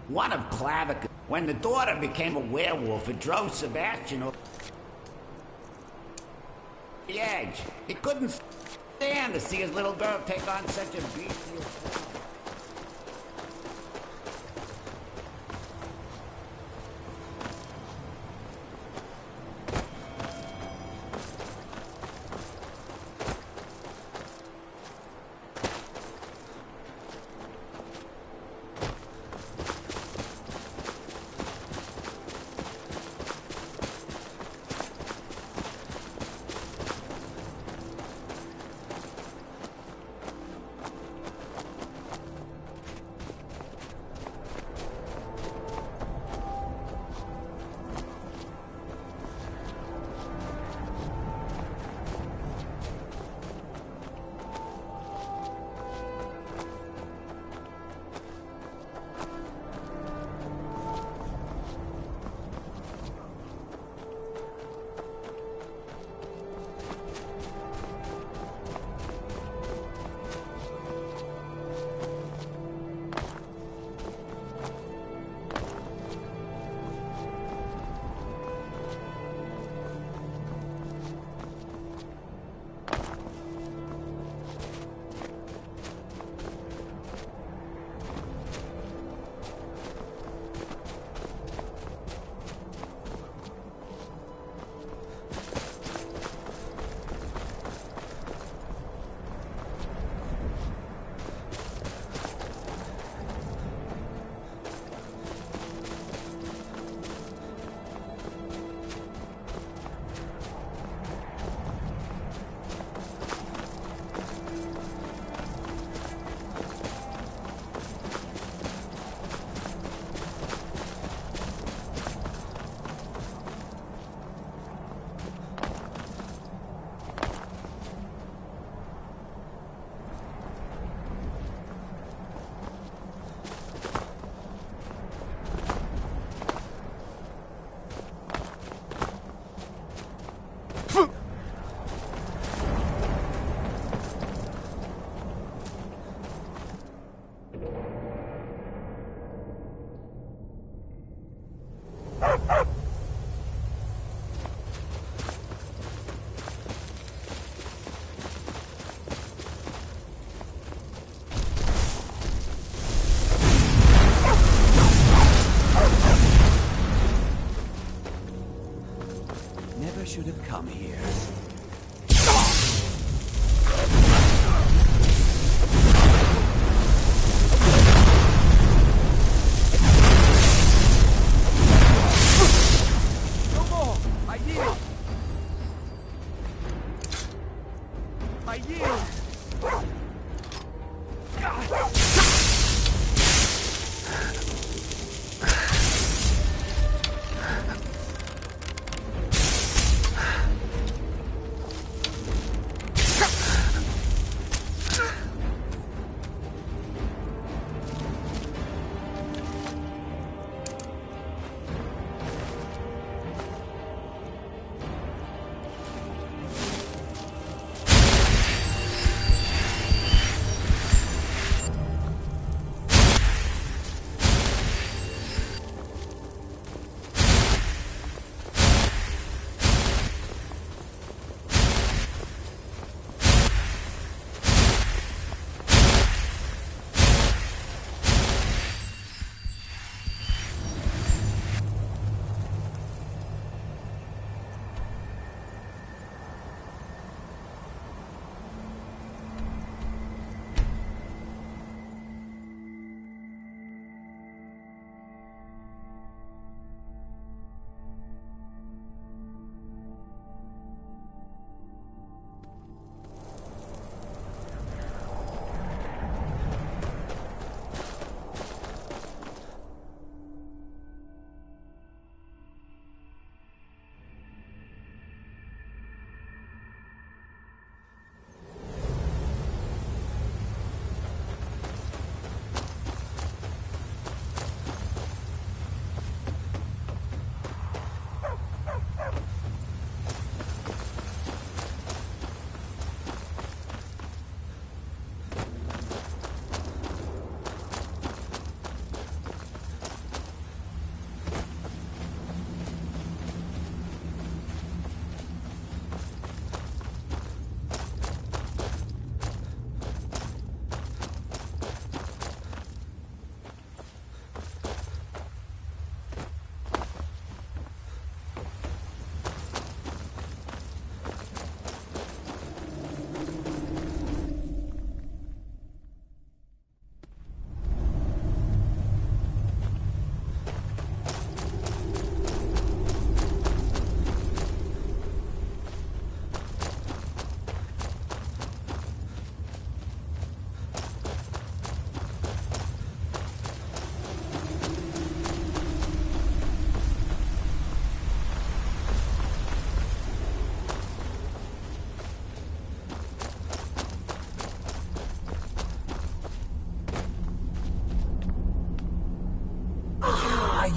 One of Clavic. When the daughter became a werewolf, it drove Sebastian over the edge. He couldn't stand to see his little girl take on such a bestial form.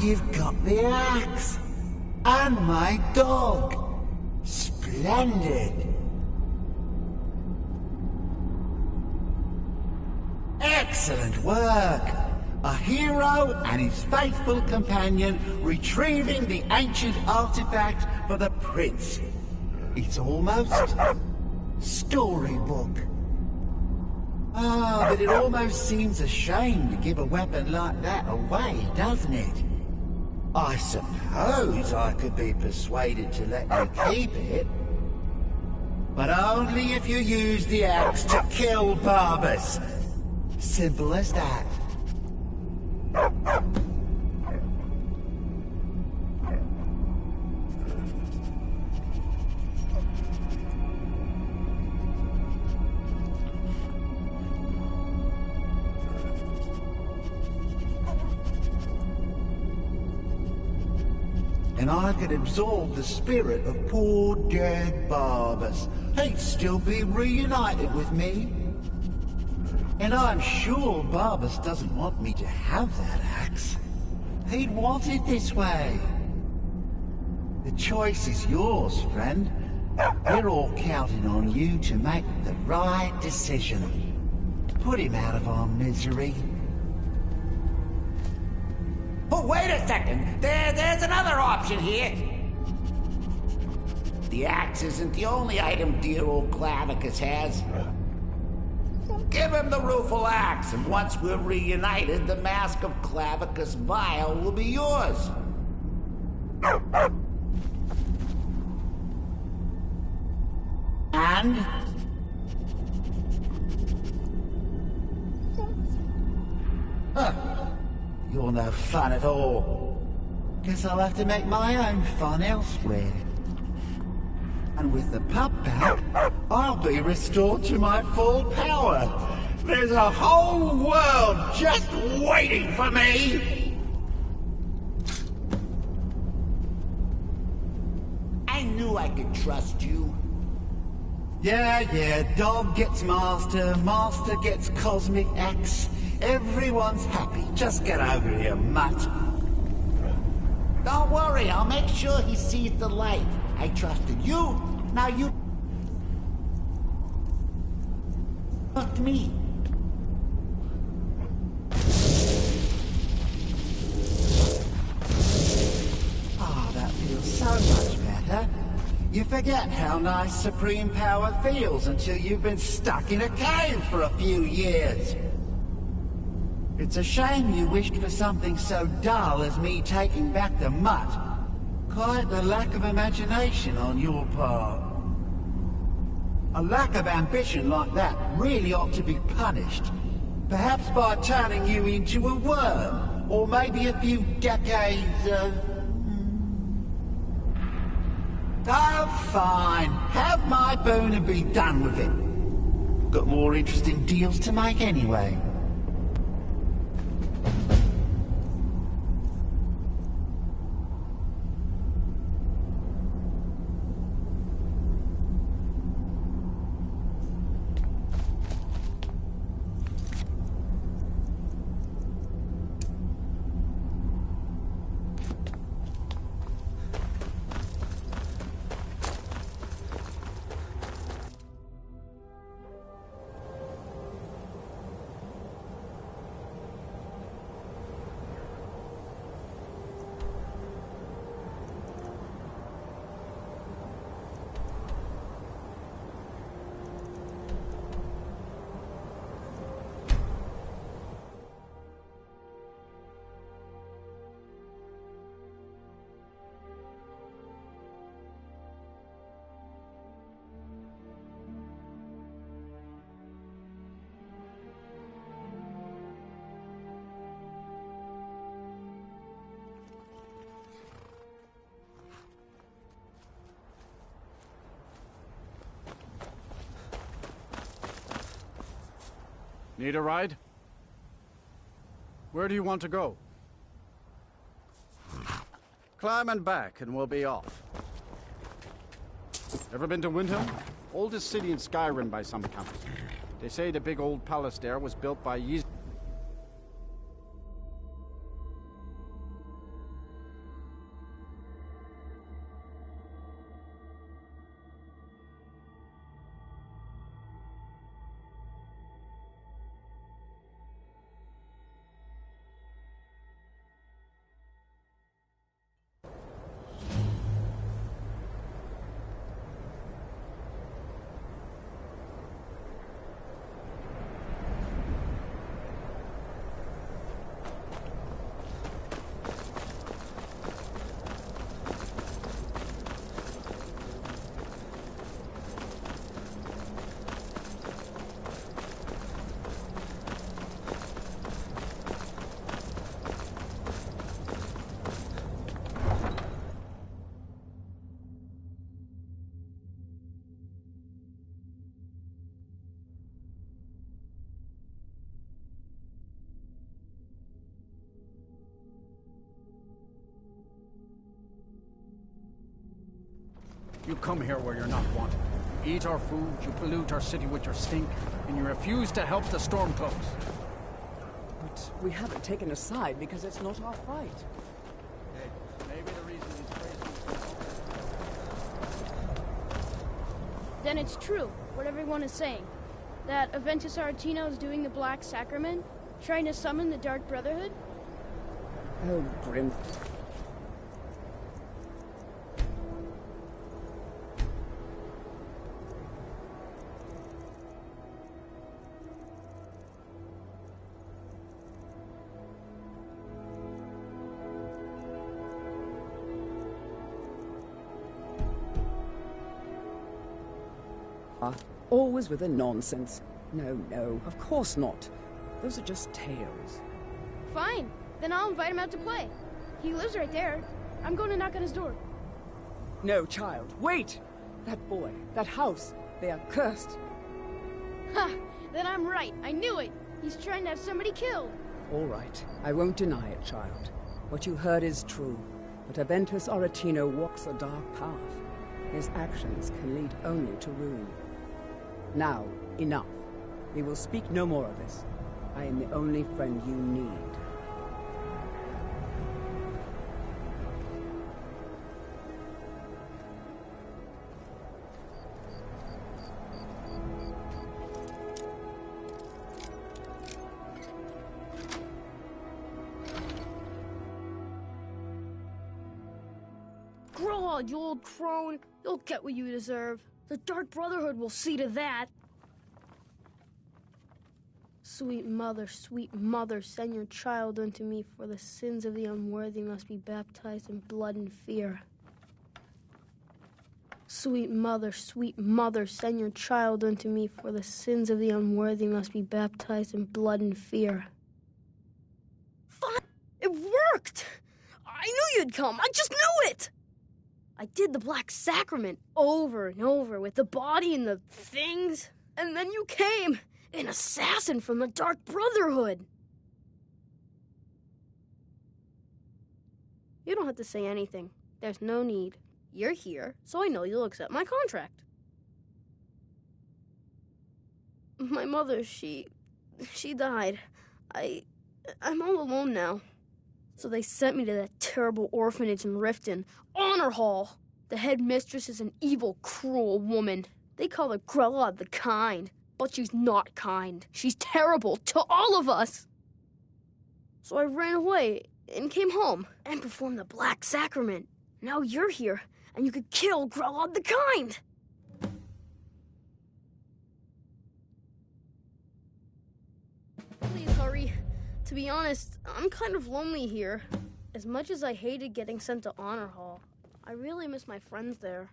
you've got the axe. And my dog. Splendid. Excellent work. A hero and his faithful companion retrieving the ancient artifact for the prince. It's almost storybook. Ah, but it almost seems a shame to give a weapon like that away, doesn't it? I suppose I could be persuaded to let you keep it. But only if you use the axe to kill Barbas. Simple as that. And I could absorb the spirit of poor dead Barbas. He'd still be reunited with me. And I'm sure Barbas doesn't want me to have that axe. He'd want it this way. The choice is yours, friend. We're all counting on you to make the right decision. Put him out of our misery. Oh, wait a second. There's another option here. The axe isn't the only item dear old Clavicus has. Give him the rueful axe, and once we're reunited, the mask of Clavicus Vile will be yours. And? Huh. You're no fun at all. Guess I'll have to make my own fun elsewhere. And with the pup back, I'll be restored to my full power. There's a whole world just waiting for me! I knew I could trust you. Yeah, dog gets master, master gets cosmic axe. Everyone's happy. Just get over here, mutt. Don't worry, I'll make sure he sees the light. I trusted you, now you trust me. Ah, that feels so much better. You forget how nice supreme power feels until you've been stuck in a cave for a few years. It's a shame you wished for something so dull as me taking back the mutt. Quite the lack of imagination on your part. A lack of ambition like that really ought to be punished. Perhaps by turning you into a worm, or maybe a few decades of... Oh, fine. Have my boon and be done with it. Got more interesting deals to make anyway. Need a ride? Where do you want to go? Climb and back and we'll be off. Ever been to Windhelm? Oldest city in Skyrim by some account. They say the big old palace there was built by You come here where you're not wanted. You eat our food, you pollute our city with your stink, and you refuse to help the Stormcloaks. But we haven't taken a side because it's not our fight. Hey, maybe the reason he's crazy. Then it's true, what everyone is saying. That Aventus Aretino is doing the Black Sacrament, trying to summon the Dark Brotherhood? Oh, Grim. Always with the nonsense. No, no, of course not. Those are just tales. Fine, then I'll invite him out to play. He lives right there. I'm going to knock on his door. No, child, wait! That boy, that house, they are cursed. Ha! Then I'm right. I knew it. He's trying to have somebody killed. All right, I won't deny it, child. What you heard is true. But Aventus Aretino walks a dark path. His actions can lead only to ruin. Now, enough. We will speak no more of this. I am the only friend you need. Grow, you old crone. You'll get what you deserve. The Dark Brotherhood will see to that. Sweet mother, send your child unto me, for the sins of the unworthy must be baptized in blood and fear. Sweet mother, send your child unto me, for the sins of the unworthy must be baptized in blood and fear. Fine! It worked! I knew you'd come! I just knew it! I did the Black Sacrament over and over with the body and the things, and then you came, an assassin from the Dark Brotherhood. You don't have to say anything. There's no need. You're here, so I know you'll accept my contract. My mother, she died. I'm all alone now. So they sent me to that terrible orphanage in Riften, Honor Hall. The headmistress is an evil, cruel woman. They call her Grella the Kind, but she's not kind. She's terrible to all of us. So I ran away and came home and performed the Black Sacrament. Now you're here, and you could kill Grella the Kind. Please hurry. To be honest, I'm kind of lonely here. As much as I hated getting sent to Honor Hall, I really miss my friends there.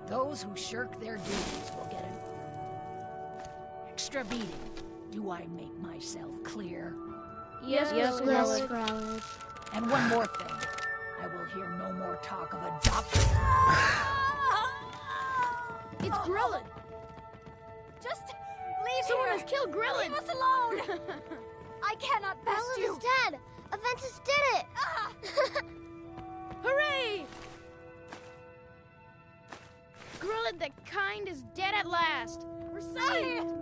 Those who shirk their duties will get an extra beating. Do I make myself clear? Yes, Scarlet. And one more thing. I will hear no more talk of adoption. It's Grillin! Just leave Someone here. has killed Grillin! Leave us alone. I cannot best Grillin you. is dead! Aventus did it! Hooray! Grillin the Kind is dead at last! We're saved!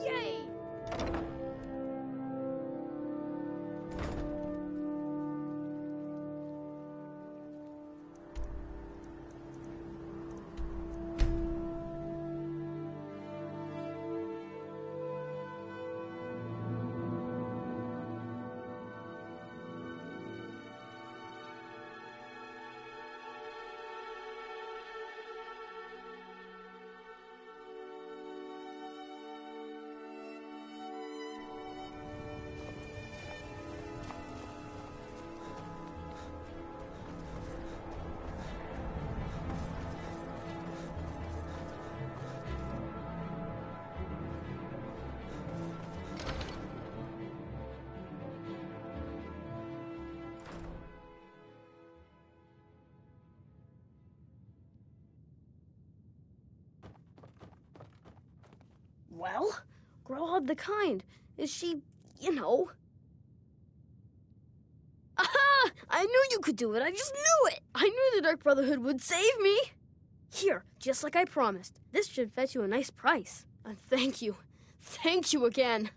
Yay! Well, DarkbroHood the Kind. Is she, you know... Aha! I knew you could do it. I just knew it. I knew the Dark Brotherhood would save me. Here, just like I promised. This should fetch you a nice price. And thank you. Thank you again.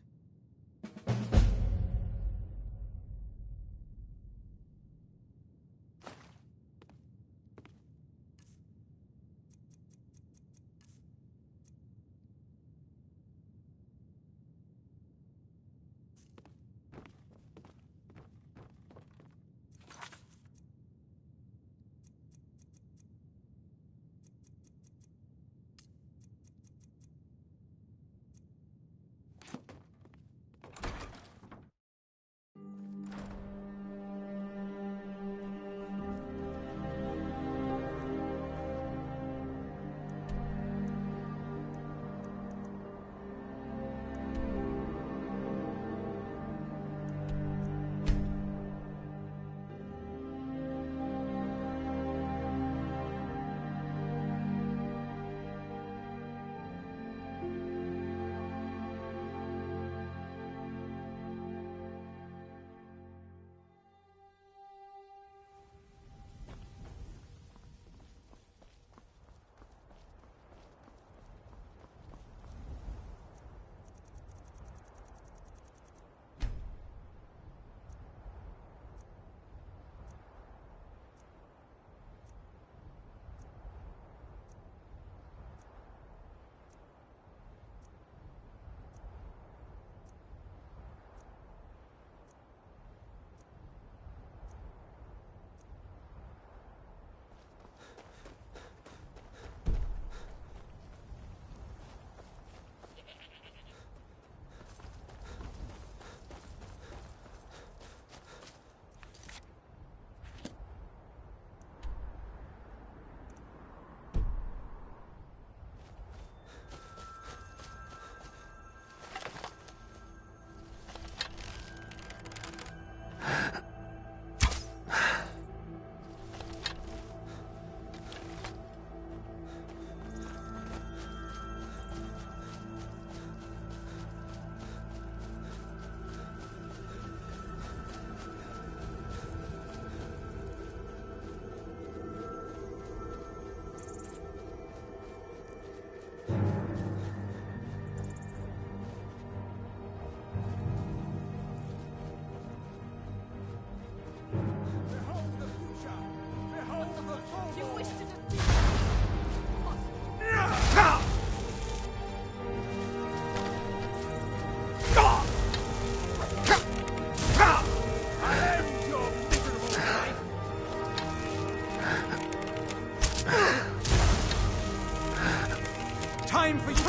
Time for you.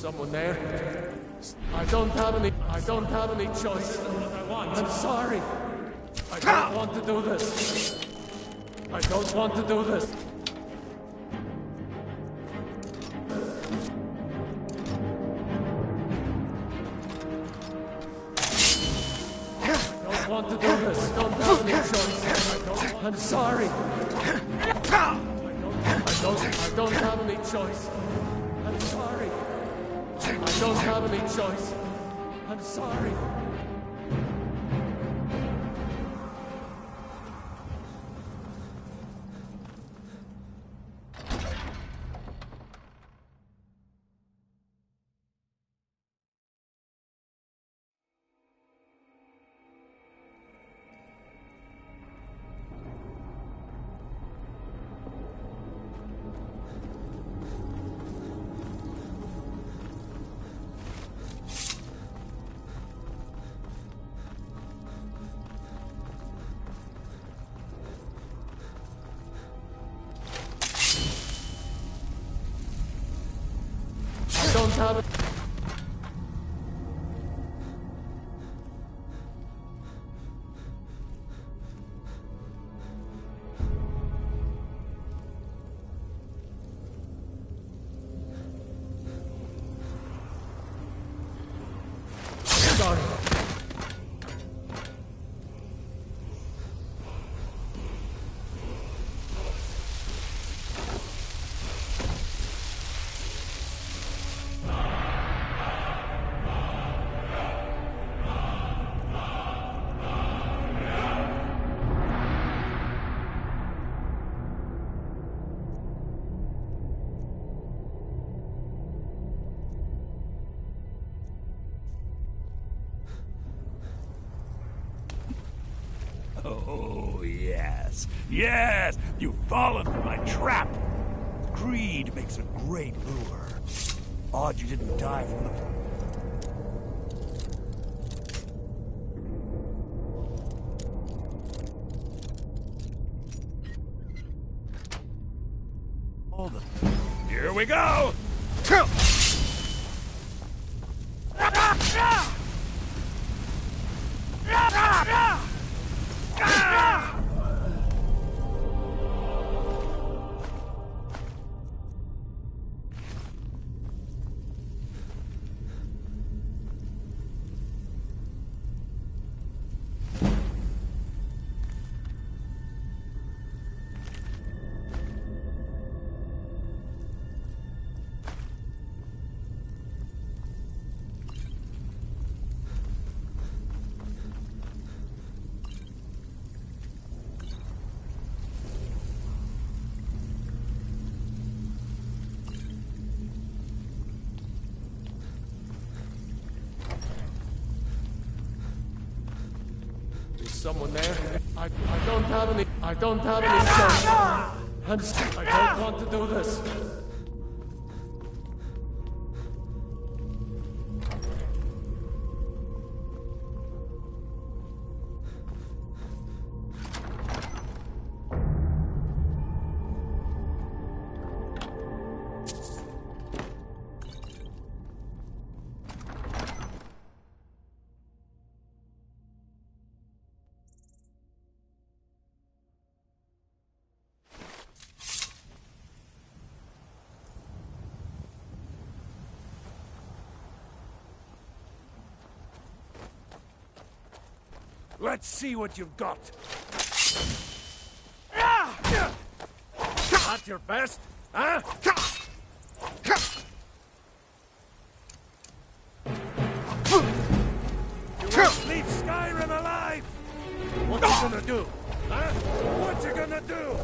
someone there? I don't have any choice. I'm sorry. I don't want to do this. I don't want to do this. I don't want to do this. I don't have any choice. I'm sorry. I don't have any choice. I'm sorry. I don't have any choice. I'm sorry. Don't have it. Sorry. Oh, yes. Yes! You've fallen for my trap! Greed makes a great lure. Odd you didn't die from the... Here we go! Someone there? I don't have any choice. I don't want to do this. Let's see what you've got. Not your best, huh? You won't leave Skyrim alive! What you gonna do? Huh? What you gonna do?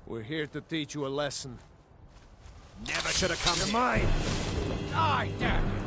We're here to teach you a lesson. Never should have come You're here. mine! Die, damn you!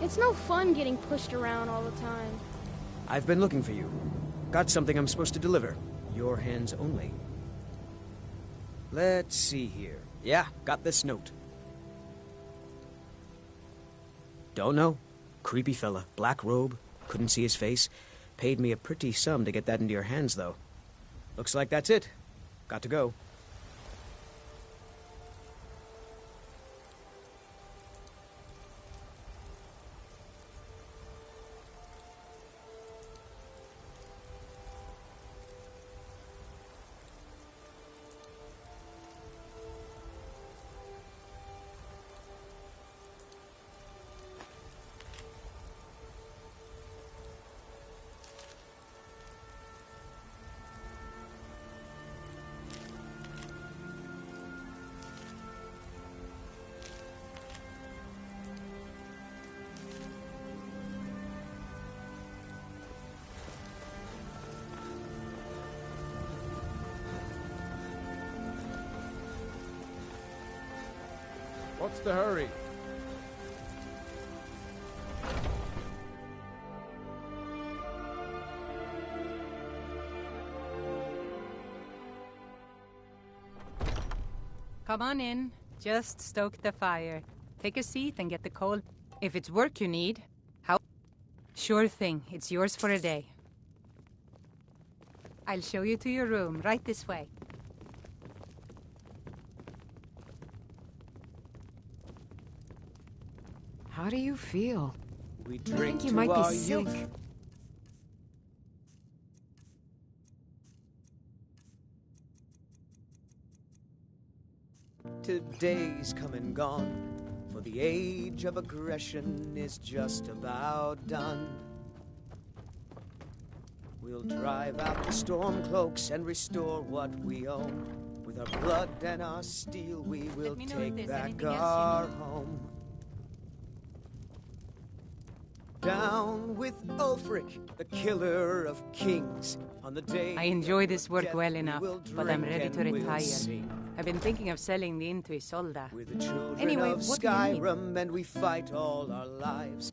It's no fun getting pushed around all the time. I've been looking for you. Got something I'm supposed to deliver. Your hands only. Let's see here. Yeah, got this note. Don't know. Creepy fella. Black robe. Couldn't see his face. Paid me a pretty sum to get that into your hands, though. Looks like that's it. Got to go. What's the hurry? Come on in. Just stoke the fire. Take a seat and get the coal. If it's work you need, how? Sure thing. It's yours for a day. I'll show you to your room, right this way. How do you feel? We I drink think you to might be our sick. youth. Today's come and gone, for the age of aggression is just about done. We'll drive out the storm cloaks and restore what we own. With our blood and our steel, we will take back our home. Down with Ulfric, the killer of kings. On the day I enjoy this work well enough, we'll but I'm drink ready and to we'll retire. sing. I've been thinking of selling the inn to Isolda. We're the children Anyway, of what do you need? Skyrim, and we fight all our lives.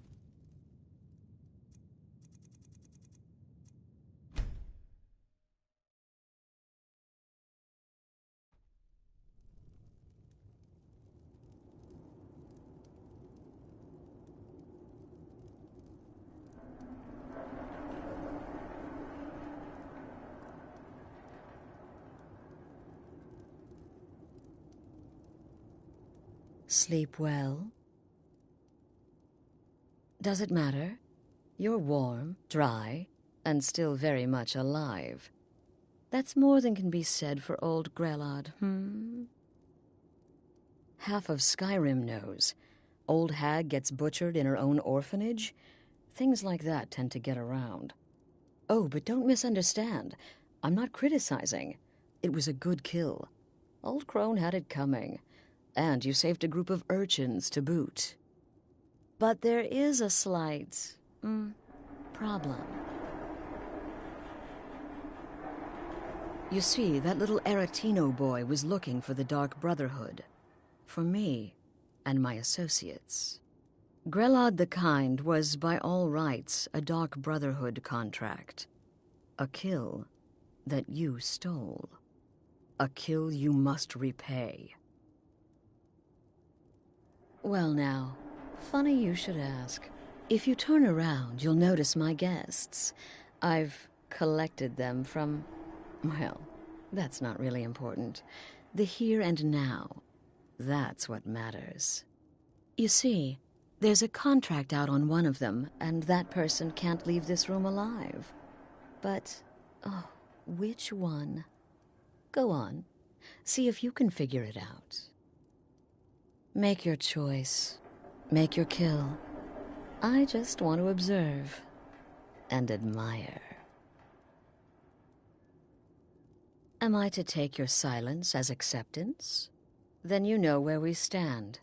Sleep well? Does it matter? You're warm, dry, and still very much alive. That's more than can be said for old Grelod, Half of Skyrim knows. Old hag gets butchered in her own orphanage. Things like that tend to get around. Oh, but don't misunderstand. I'm not criticizing. It was a good kill. Old Crone had it coming. And you saved a group of urchins to boot. But there is a slight... problem. You see, that little Aretino boy was looking for the Dark Brotherhood. For me and my associates. Grelod the Kind was, by all rights, a Dark Brotherhood contract. A kill that you stole. A kill you must repay. Well now, funny you should ask. If you turn around, you'll notice my guests. I've collected them from... well, that's not really important. The here and now. That's what matters. You see, there's a contract out on one of them, and that person can't leave this room alive. But, oh, which one? Go on. See if you can figure it out. Make your choice. Make your kill. I just want to observe and admire. Am I to take your silence as acceptance? Then you know where we stand.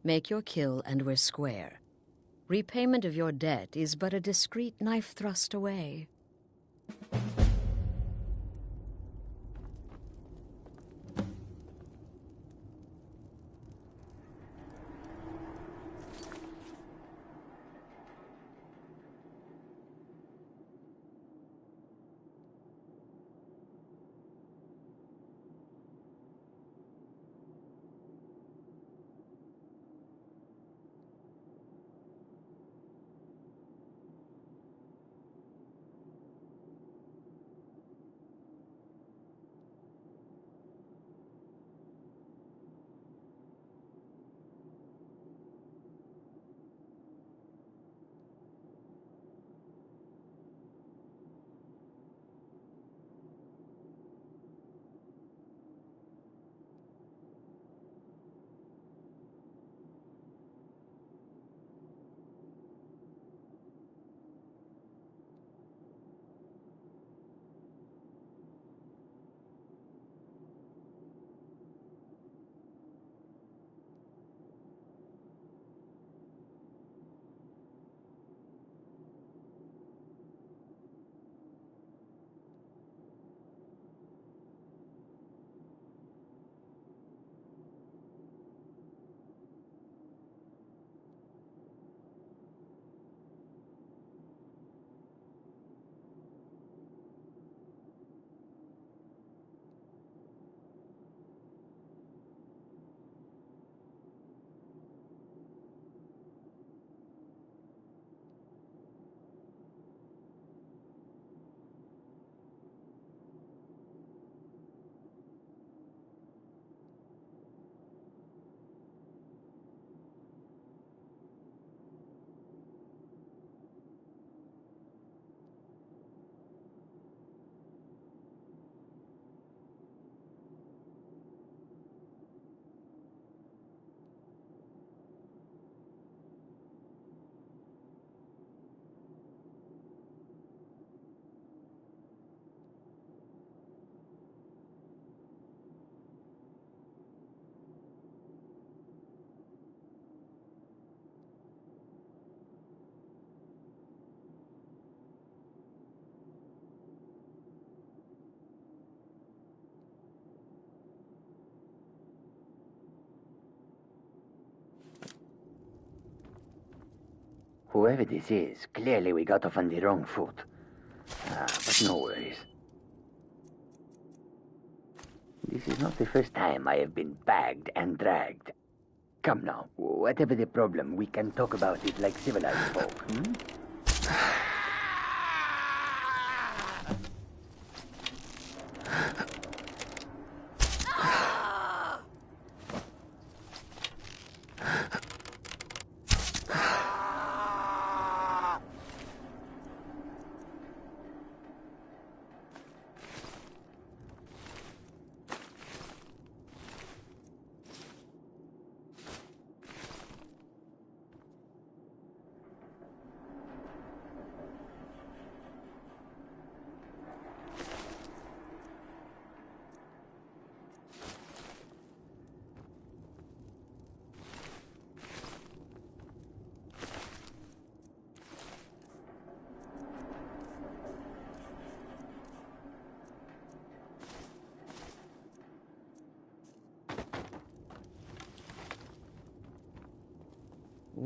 Make your kill and we're square. Repayment of your debt is but a discreet knife thrust away. Whoever this is, clearly we got off on the wrong foot. But no worries. This is not the first time I have been bagged and dragged. Come now, whatever the problem, we can talk about it like civilized folk,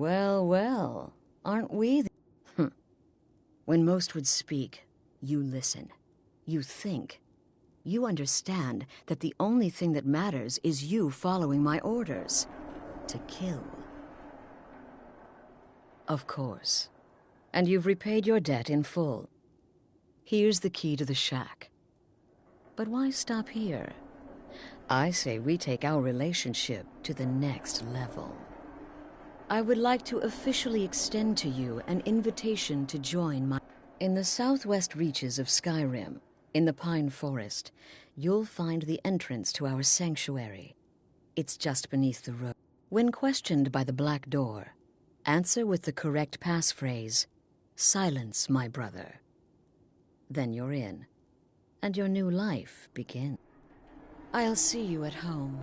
Well, well, aren't we When most would speak, you listen. You think. You understand that the only thing that matters is you following my orders. To kill. Of course. And you've repaid your debt in full. Here's the key to the shack. But why stop here? I say we take our relationship to the next level. I would like to officially extend to you an invitation to join my... In the southwest reaches of Skyrim, in the Pine Forest, you'll find the entrance to our sanctuary. It's just beneath the road. When questioned by the Black Door, answer with the correct passphrase, "Silence, my brother." Then you're in, and your new life begins. I'll see you at home.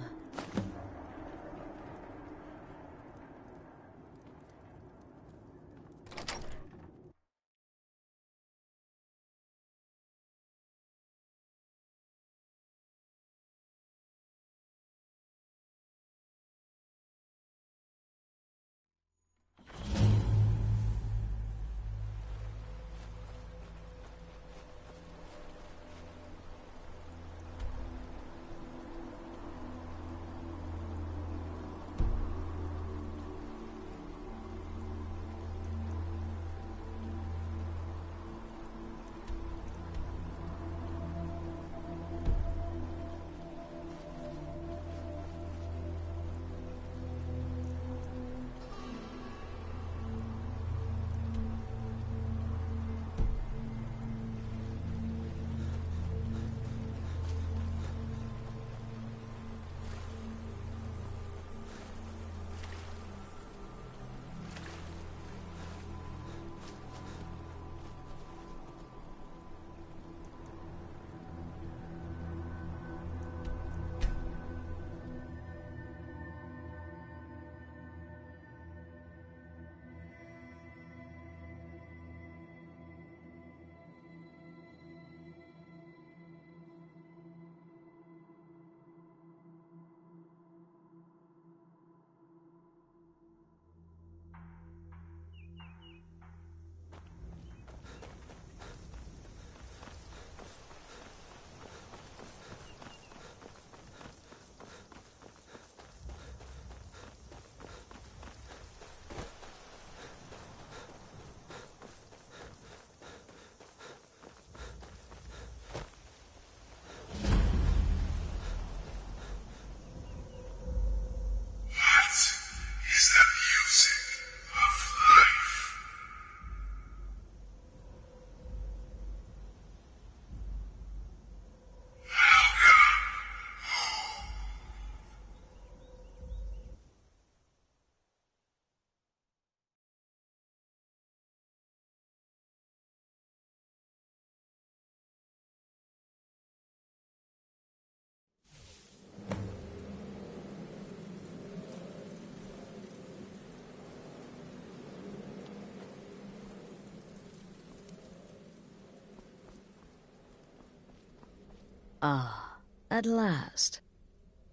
Ah, at last.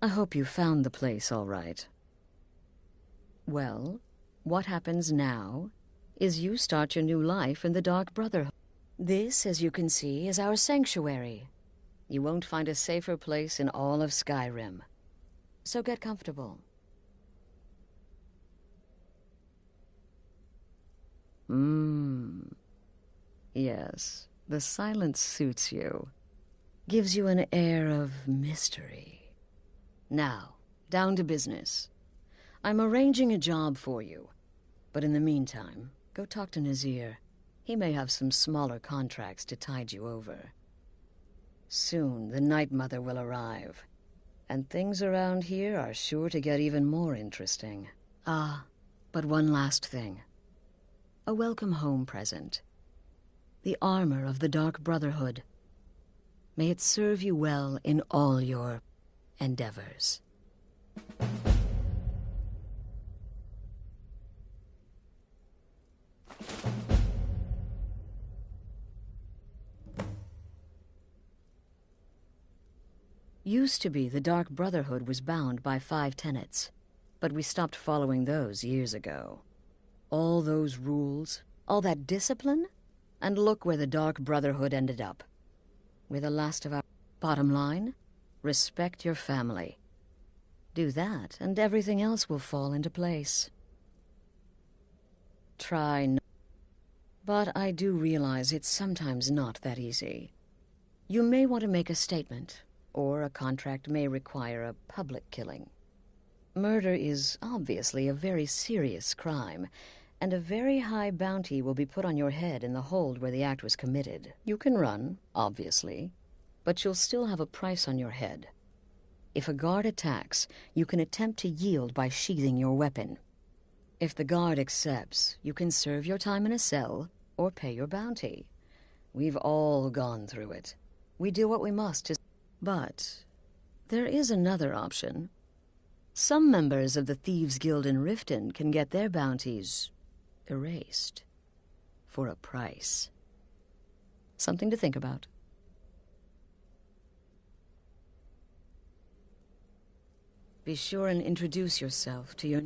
I hope you found the place all right. Well, what happens now is you start your new life in the Dark Brotherhood. This, as you can see, is our sanctuary. You won't find a safer place in all of Skyrim. So get comfortable. Yes, the silence suits you. Gives you an air of mystery. Now, down to business. I'm arranging a job for you. But in the meantime, go talk to Nazir. He may have some smaller contracts to tide you over. Soon, the Night Mother will arrive. And things around here are sure to get even more interesting. Ah, but one last thing. A welcome home present. The armor of the Dark Brotherhood. May it serve you well in all your endeavors. Used to be the Dark Brotherhood was bound by 5 tenets, but we stopped following those years ago. All those rules, all that discipline, and look where the Dark Brotherhood ended up. We're the last of our... Bottom line, respect your family. Do that, and everything else will fall into place. But I do realize it's sometimes not that easy. You may want to make a statement, or a contract may require a public killing. Murder is obviously a very serious crime, and a very high bounty will be put on your head in the hold where the act was committed. You can run, obviously, but you'll still have a price on your head. If a guard attacks, you can attempt to yield by sheathing your weapon. If the guard accepts, you can serve your time in a cell or pay your bounty. We've all gone through it. We do what we must to... But there is another option. Some members of the Thieves' Guild in Riften can get their bounties erased for a price. Something to think about. Be sure and introduce yourself to your...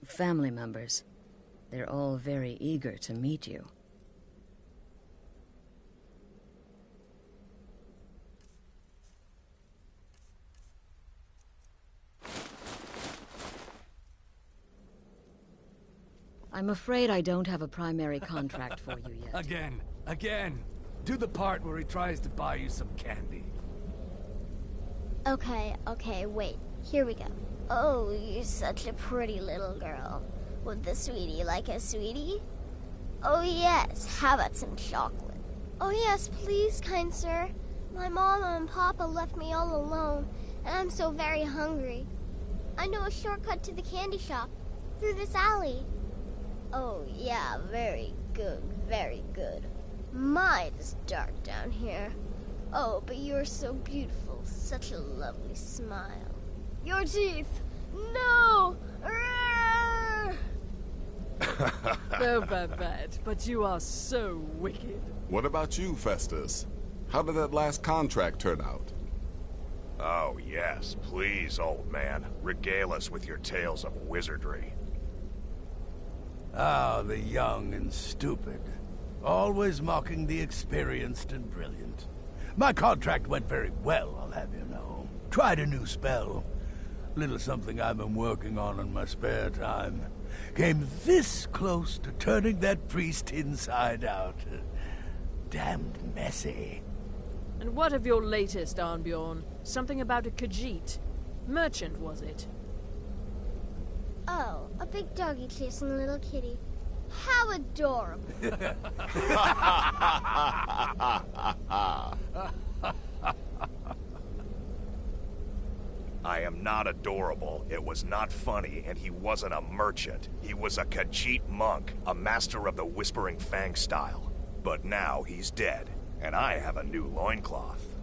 family members. They're all very eager to meet you. I'm afraid I don't have a primary contract for you yet. Again. Do the part where he tries to buy you some candy. Okay, wait. Here we go. Oh, you're such a pretty little girl. Would the sweetie like a sweetie? Oh yes, how about some chocolate? Oh yes, please, kind sir. My mama and papa left me all alone, and I'm so very hungry. I know a shortcut to the candy shop, through this alley. Oh yeah, very good, very good. My, it's dark down here. Oh, but you're so beautiful, such a lovely smile. Your teeth! No! No, Babette, but you are so wicked. What about you, Festus? How did that last contract turn out? Oh, yes. Please, old man. Regale us with your tales of wizardry. Ah, the young and stupid. Always mocking the experienced and brilliant. My contract went very well, I'll have you know. Tried a new spell. Little something I've been working on in my spare time. Came this close to turning that priest inside out. Damned messy. And what of your latest, Arnbjorn? Something about a Khajiit. Merchant, was it? Oh, a big doggy chasing a little kitty. How adorable. I am not adorable, it was not funny, and he wasn't a merchant. He was a Khajiit monk, a master of the Whispering Fang style. But now he's dead, and I have a new loincloth.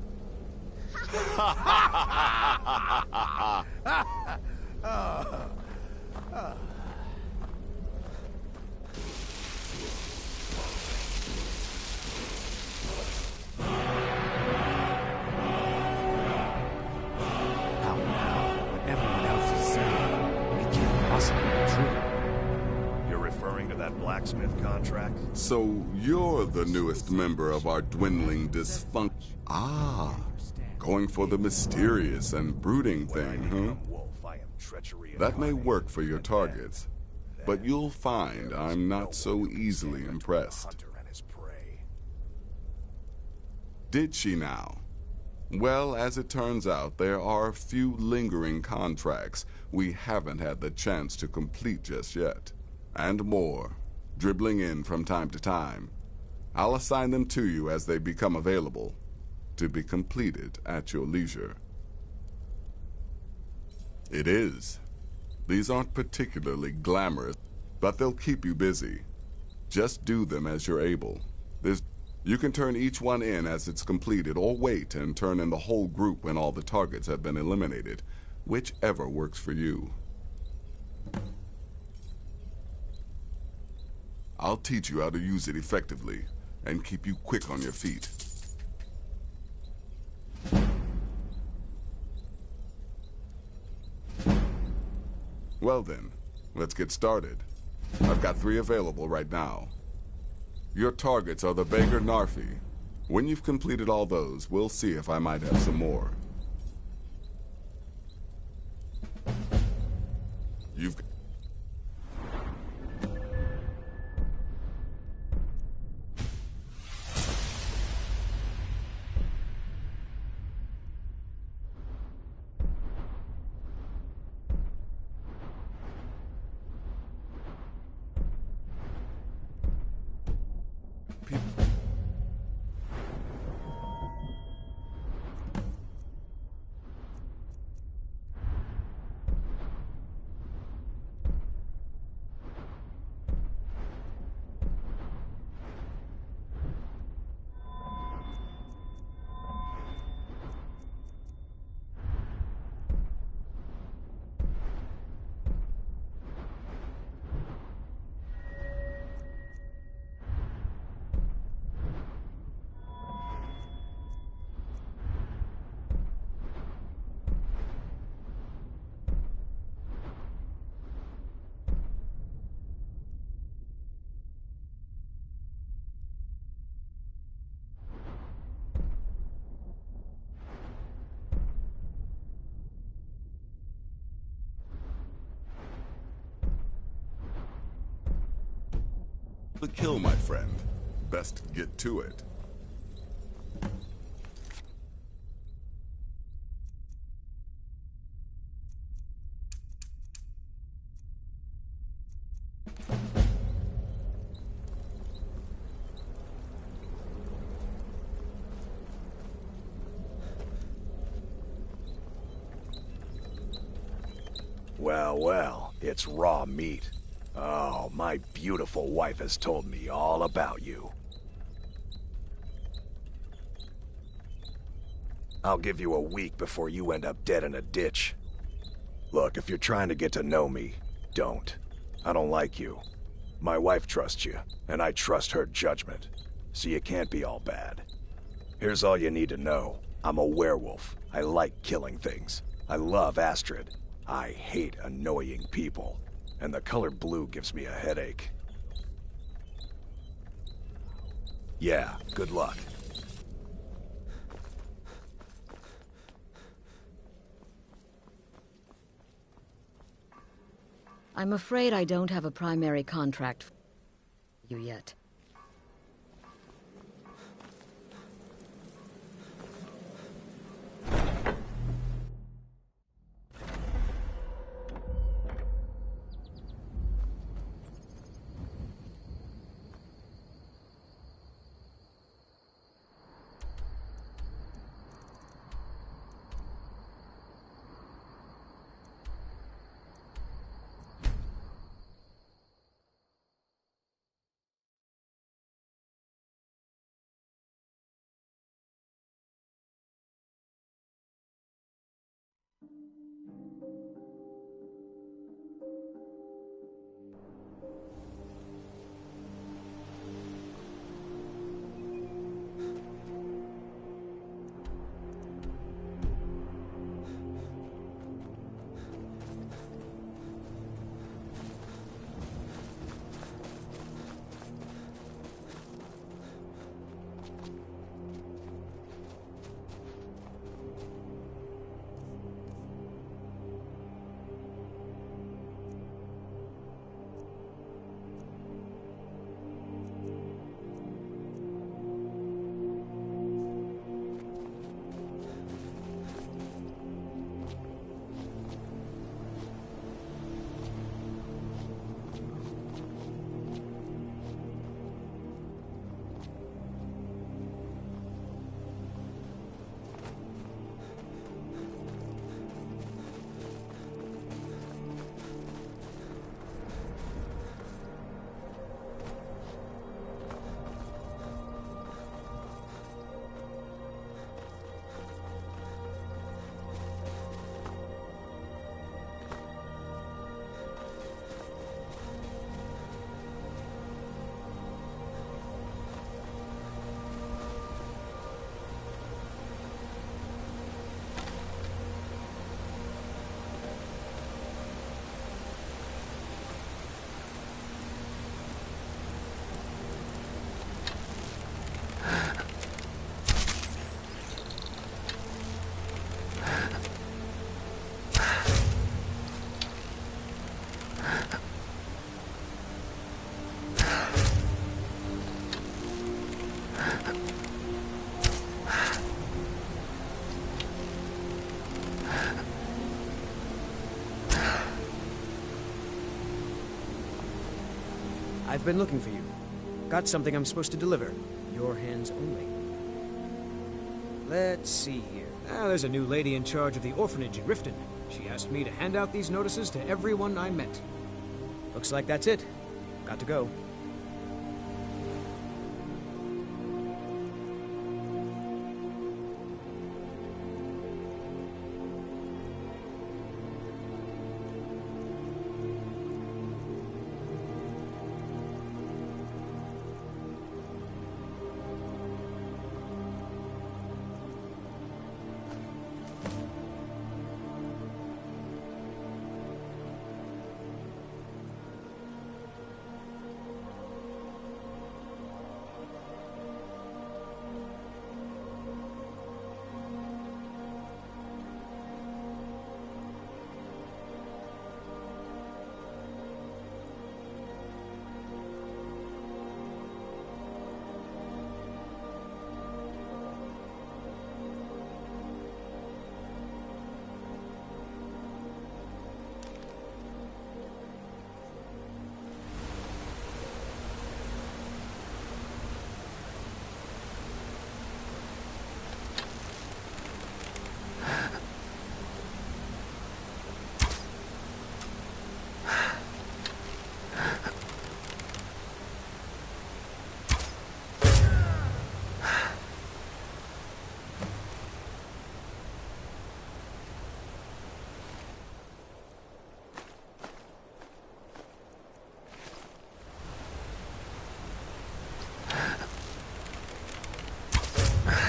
Blacksmith contract. So you're the newest member of our dwindling dysfunction. Ah, going for the mysterious and brooding thing, huh? That may work for your targets, but you'll find I'm not so easily impressed. Did she now? Well, as it turns out, there are a few lingering contracts we haven't had the chance to complete just yet. And more, dribbling in from time to time. I'll assign them to you as they become available, to be completed at your leisure. It is. These aren't particularly glamorous, but they'll keep you busy. Just do them as you're able. You can turn each one in as it's completed, or wait and turn in the whole group when all the targets have been eliminated, whichever works for you. I'll teach you how to use it effectively, and keep you quick on your feet. Well then, let's get started. I've got 3 available right now. Your targets are the beggar Narfi. When you've completed all those, we'll see if I might have some more. You've... The kill, my friend. Best get to it. Well, well, it's raw meat. Oh, my beautiful wife has told me all about you. I'll give you a week before you end up dead in a ditch. Look, if you're trying to get to know me, don't. I don't like you. My wife trusts you, and I trust her judgment. So you can't be all bad. Here's all you need to know. I'm a werewolf. I like killing things. I love Astrid. I hate annoying people. And the color blue gives me a headache. Yeah, good luck. I'm afraid I don't have a primary contract for you yet. I've been looking for you. Got something I'm supposed to deliver. Your hands only. Let's see here. Now, there's a new lady in charge of the orphanage in Riften. She asked me to hand out these notices to everyone I met. Looks like that's it. Got to go.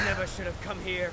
Never should have come here.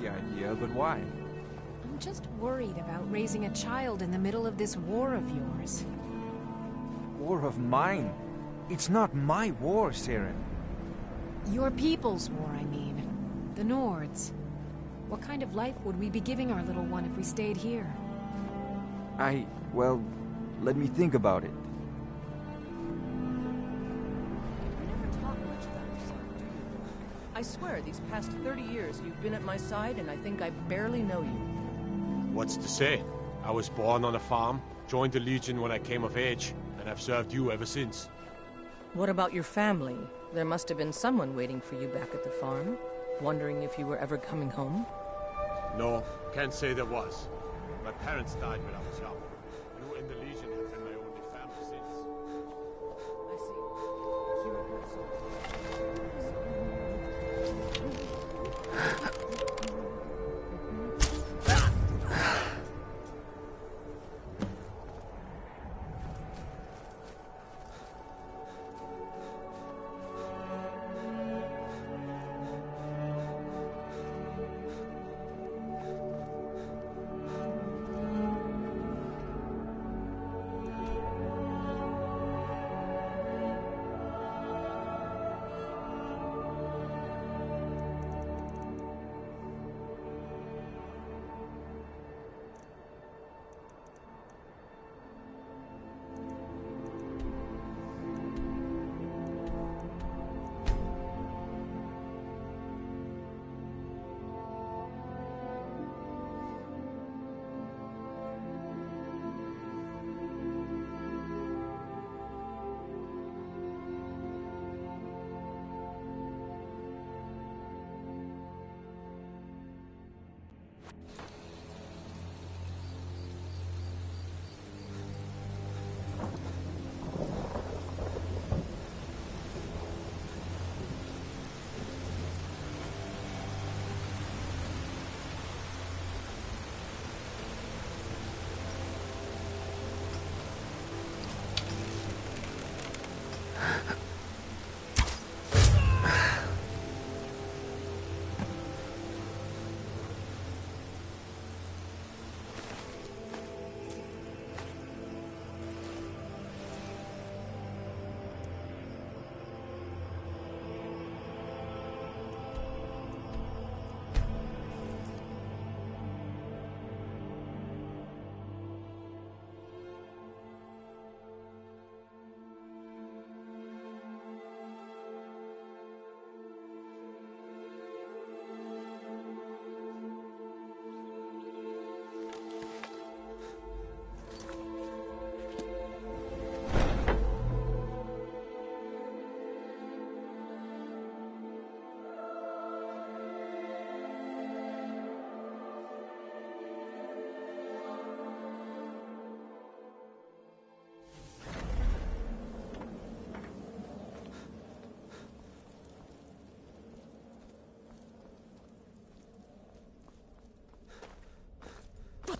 The idea, but why? I'm just worried about raising a child in the middle of this war of yours. War of mine? It's not my war, Siren. Your people's war, I mean. The Nords. What kind of life would we be giving our little one if we stayed here? Well, let me think about it. I swear, these past 30 years, you've been at my side, and I think I barely know you. What's to say? I was born on a farm, joined the Legion when I came of age, and I've served you ever since. What about your family? There must have been someone waiting for you back at the farm, wondering if you were ever coming home. No, can't say there was. My parents died when I was young. You in the Legion have been my only family since. I see. You're a good soul.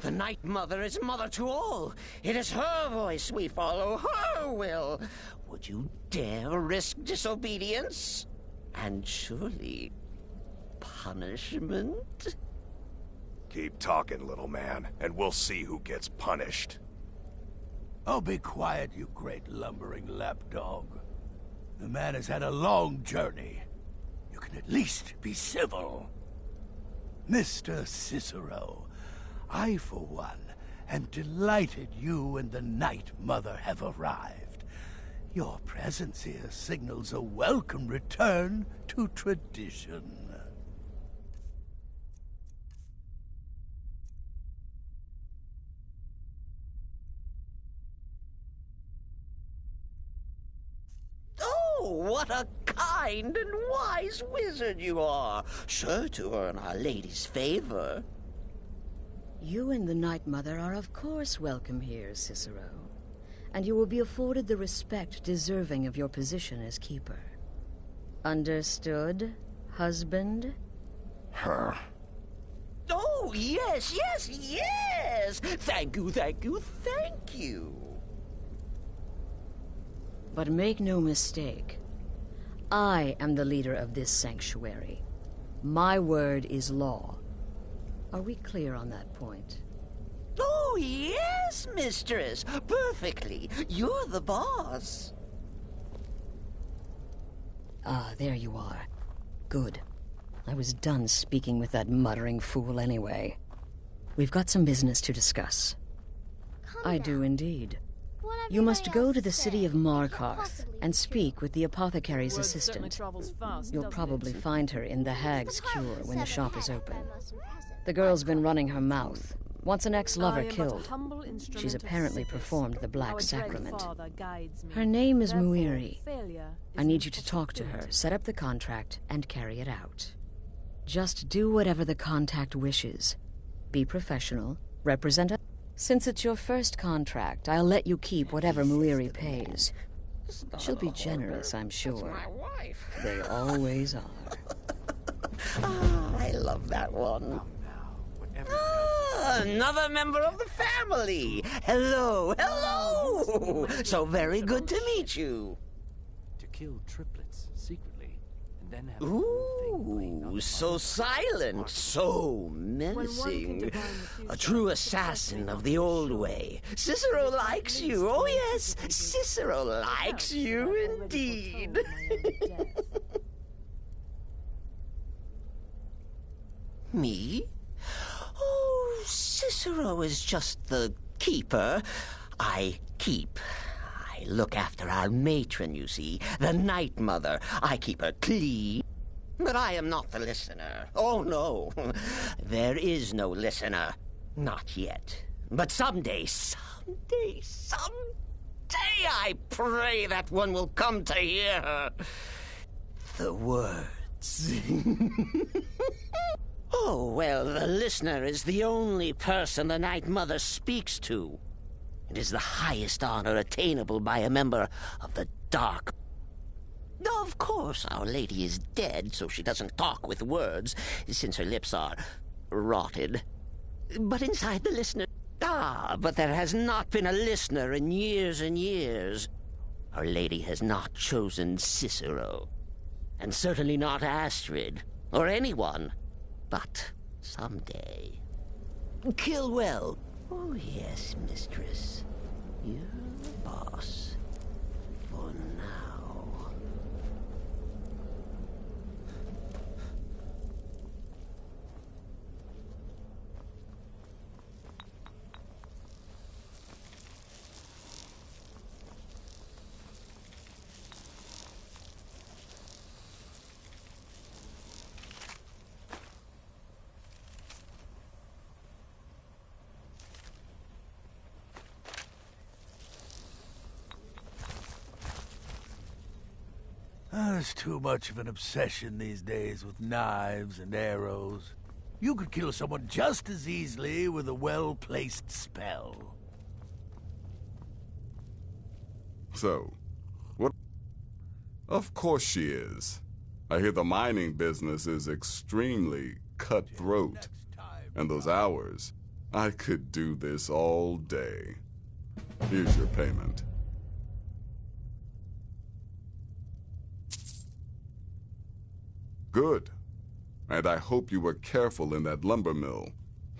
The Night Mother is mother to all. It is her voice we follow, her will. Would you dare risk disobedience? And surely punishment? Keep talking, little man, and we'll see who gets punished. Oh, be quiet, you great lumbering lapdog. The man has had a long journey. You can at least be civil. Mr. Cicero, I, for one, am delighted you and the Night Mother have arrived. Your presence here signals a welcome return to tradition. Oh, what a kind and wise wizard you are, sure to earn Our Lady's favor. You and the Night Mother are of course welcome here, Cicero. And you will be afforded the respect deserving of your position as keeper. Understood, husband? Her. Oh, yes, yes, yes! Thank you, thank you, thank you. But make no mistake, I am the leader of this sanctuary. My word is law. Are we clear on that point? Oh, yes, mistress. Perfectly. You're the boss. Ah, there you are. Good. I was done speaking with that muttering fool anyway. We've got some business to discuss. I do indeed. You must go to the city of Markarth and speak with the apothecary's assistant. You'll probably find her in the Hag's Cure when the shop is open. The girl's been running her mouth. Wants an ex-lover killed. She's apparently performed the Black Sacrament. Her name is Muiri. I need you to talk to her, set up the contract, and carry it out. Just do whatever the contact wishes. Be professional, represent a... Since it's your first contract, I'll let you keep whatever Muiri pays. She'll be generous, I'm sure. They always are. I love that one. Another member of the family. Hello, hello. So very good to meet you. To kill triplets secretly, and then have Ooh, so silent, so menacing. A true assassin of the old way. Cicero likes you. Oh yes, Cicero likes you indeed. Me? Oh, Cicero is just the keeper. I keep. I look after our matron, you see, the Night Mother. I keep her clean. But I am not the listener. Oh, no. There is no listener. Not yet. But someday, I pray that one will come to hear her. The words. Oh, well, the listener is the only person the Night Mother speaks to. It is the highest honor attainable by a member of the Dark. Of course, Our Lady is dead, so she doesn't talk with words, since her lips are rotted. But inside the listener... but there has not been a listener in years and years. Our Lady has not chosen Cicero. And certainly not Astrid, or anyone. But someday... Kill well. Oh, yes, mistress. You're the boss. For now. There's too much of an obsession these days with knives and arrows. You could kill someone just as easily with a well-placed spell. So, what? Of course she is. I hear the mining business is extremely cutthroat. And those hours, I could do this all day. Here's your payment. Good. And I hope you were careful in that lumber mill.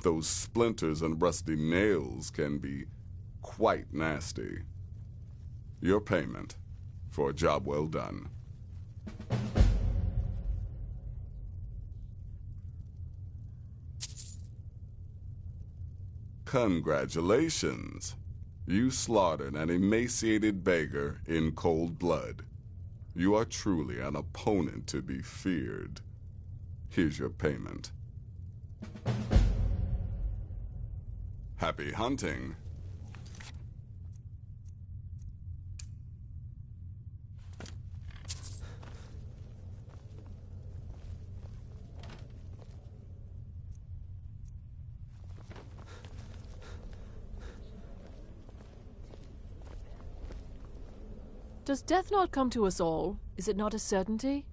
Those splinters and rusty nails can be quite nasty. Your payment for a job well done. Congratulations. You slaughtered an emaciated beggar in cold blood. You are truly an opponent to be feared. Here's your payment. Happy hunting. Does death not come to us all? Is it not a certainty?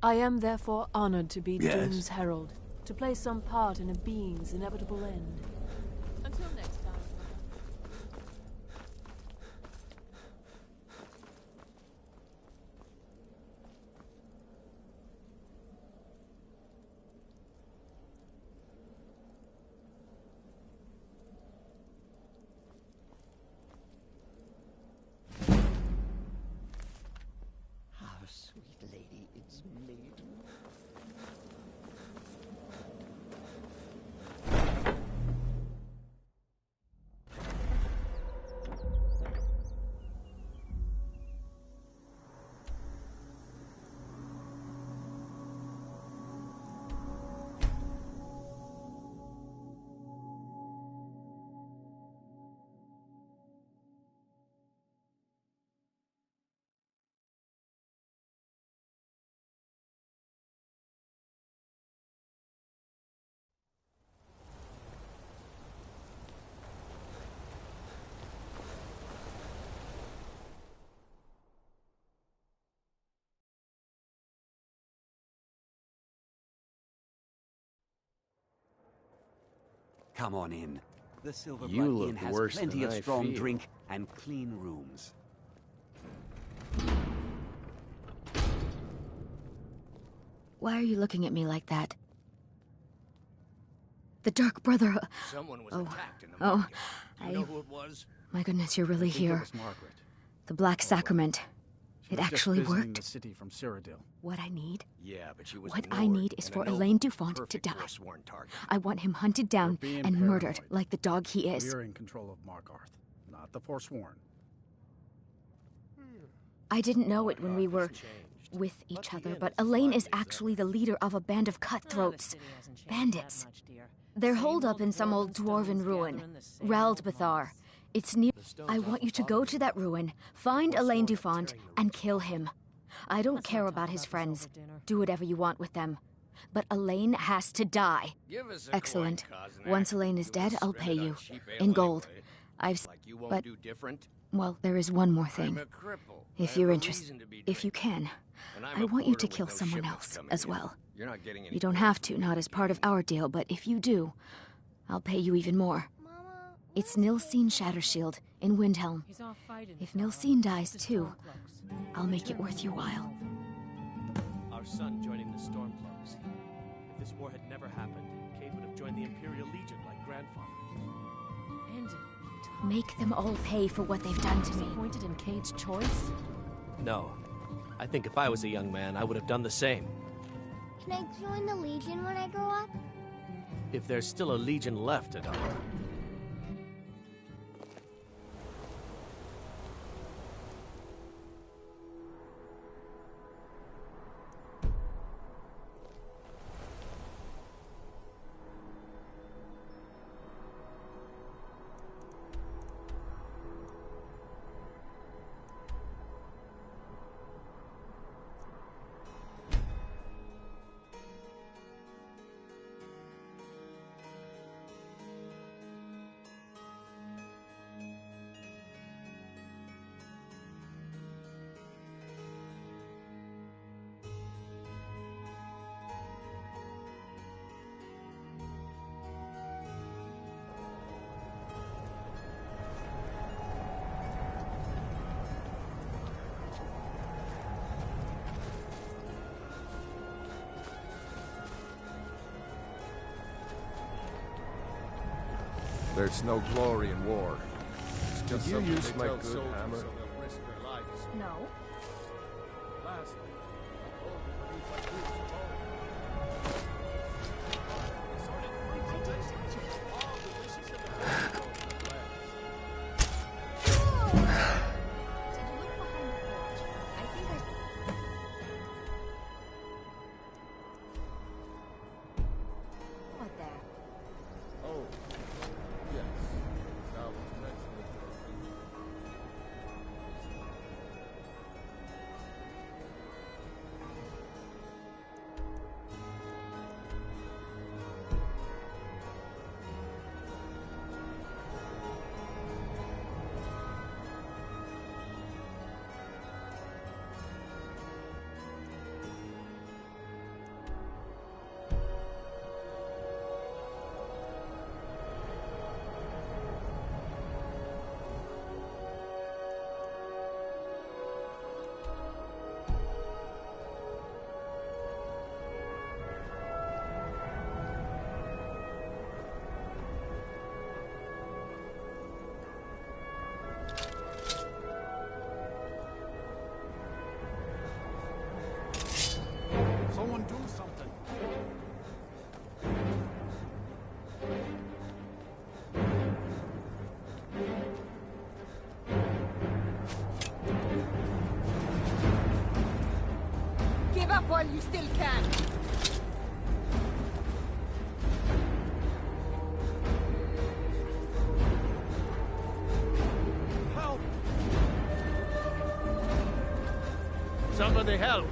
I am therefore honored to be Yes. Doom's herald, to play some part in a being's inevitable end. Until next time. Oh, sweet lady, it's me. Come on in. The Silver You Blood look Inn has worse plenty than of I strong feel. drink and clean rooms. Why are you looking at me like that? The Dark Brother... Someone was oh, attacked in the oh, market. Do you know who it was? My goodness, you're really I think it here. was Margaret. The Black Sacrament. She It was just actually visiting worked. the city from Cyrodiil. What I need? Yeah, but she was What a I Nord, need is and for a noble, Elaine Dufont to perfect die. for a sworn target. I want him hunted down You're being and murdered paranoid. like the dog he is. We're in control of Markarth, not the Forsworn. I didn't know it when we were with each other, but Elaine is actually the leader of a band of cutthroats. Bandits. They're holed up in some old dwarven ruin. Raldbathar. It's near. I want you to go to that ruin, find Elaine Dufont, and kill him. I don't care about his friends. Do whatever you want with them. But Elaine has to die. Give us a Excellent. coin, cousin. Once Elaine is dead, I'll pay Spend it you. on cheap ale In gold. anyway. I've... Like you won't but... do different. Well, there is one more I'm thing. a cripple. If I you're have a interested, reason to be if you can, And I'm I a want you to porter with kill no someone shipments else coming as in. well. You're not getting any You don't have to, not as part of our deal, but if you do, I'll pay you even more. It's Nilsine Shattershield in Windhelm. If Nilsine dies too, I'll make it worth your while. Our son joining the Stormcloaks. If this war had never happened, Cade would have joined the Imperial Legion like grandfather. And Make them all pay for what they've done to me. disappointed in Cade's choice? No. I think if I was a young man, I would have done the same. Can I join the Legion when I grow up? If there's still a Legion left, Adara. There's no glory in war. It's just Did you something use they my tell good soldiers hammer? so they'll risk their lives. No. Last, What there? oh, yes. Now it's mentioned Someone do something. Give up while you still can. Help! Somebody help!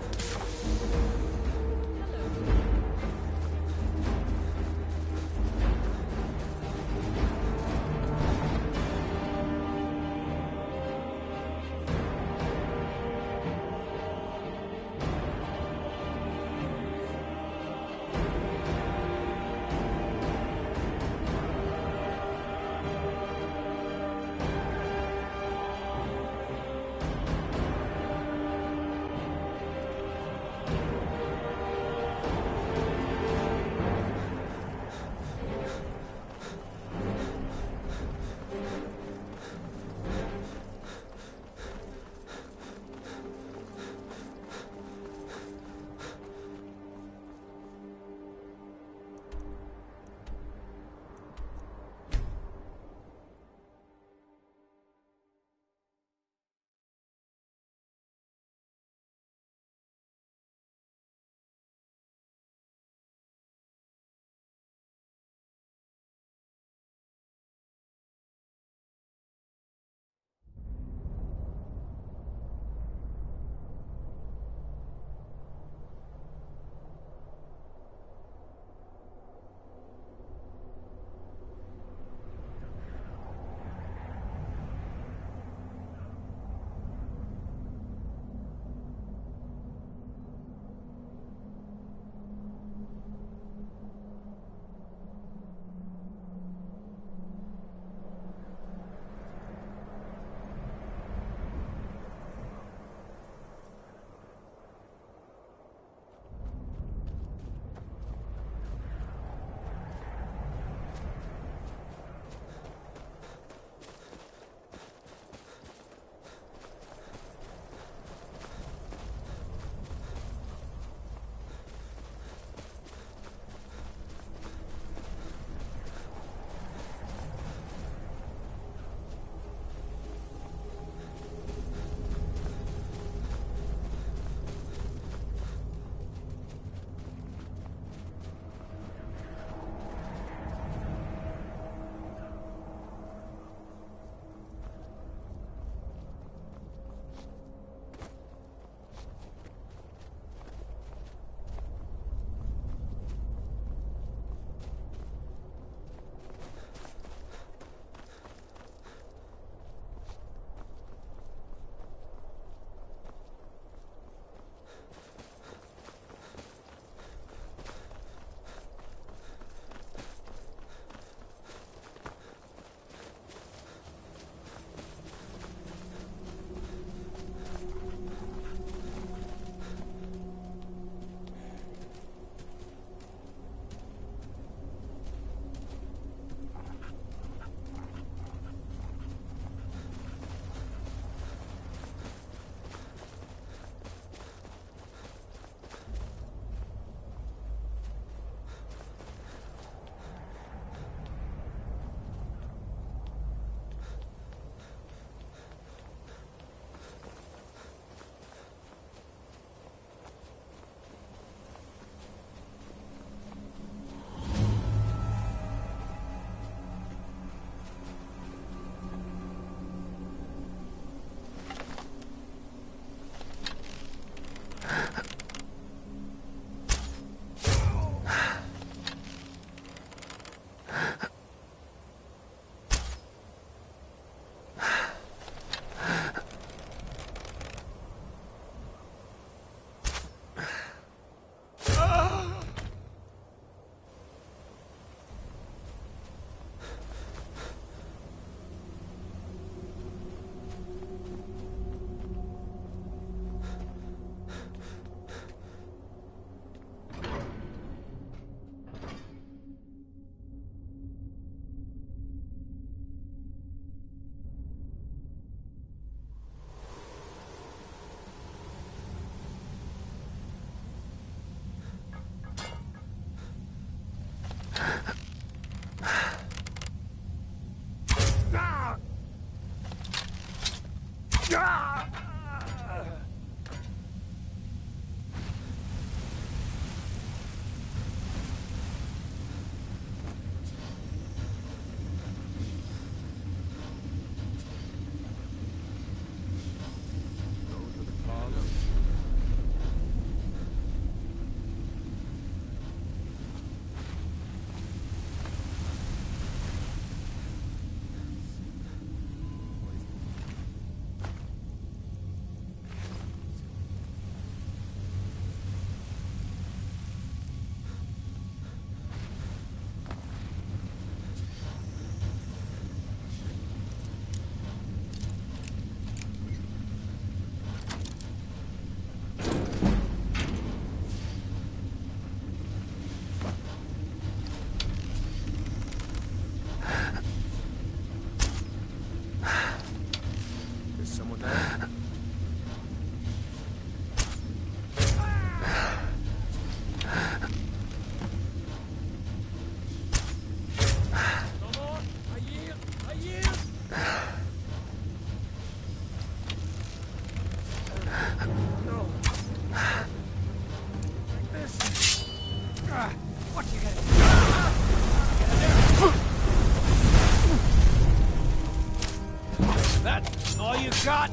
got?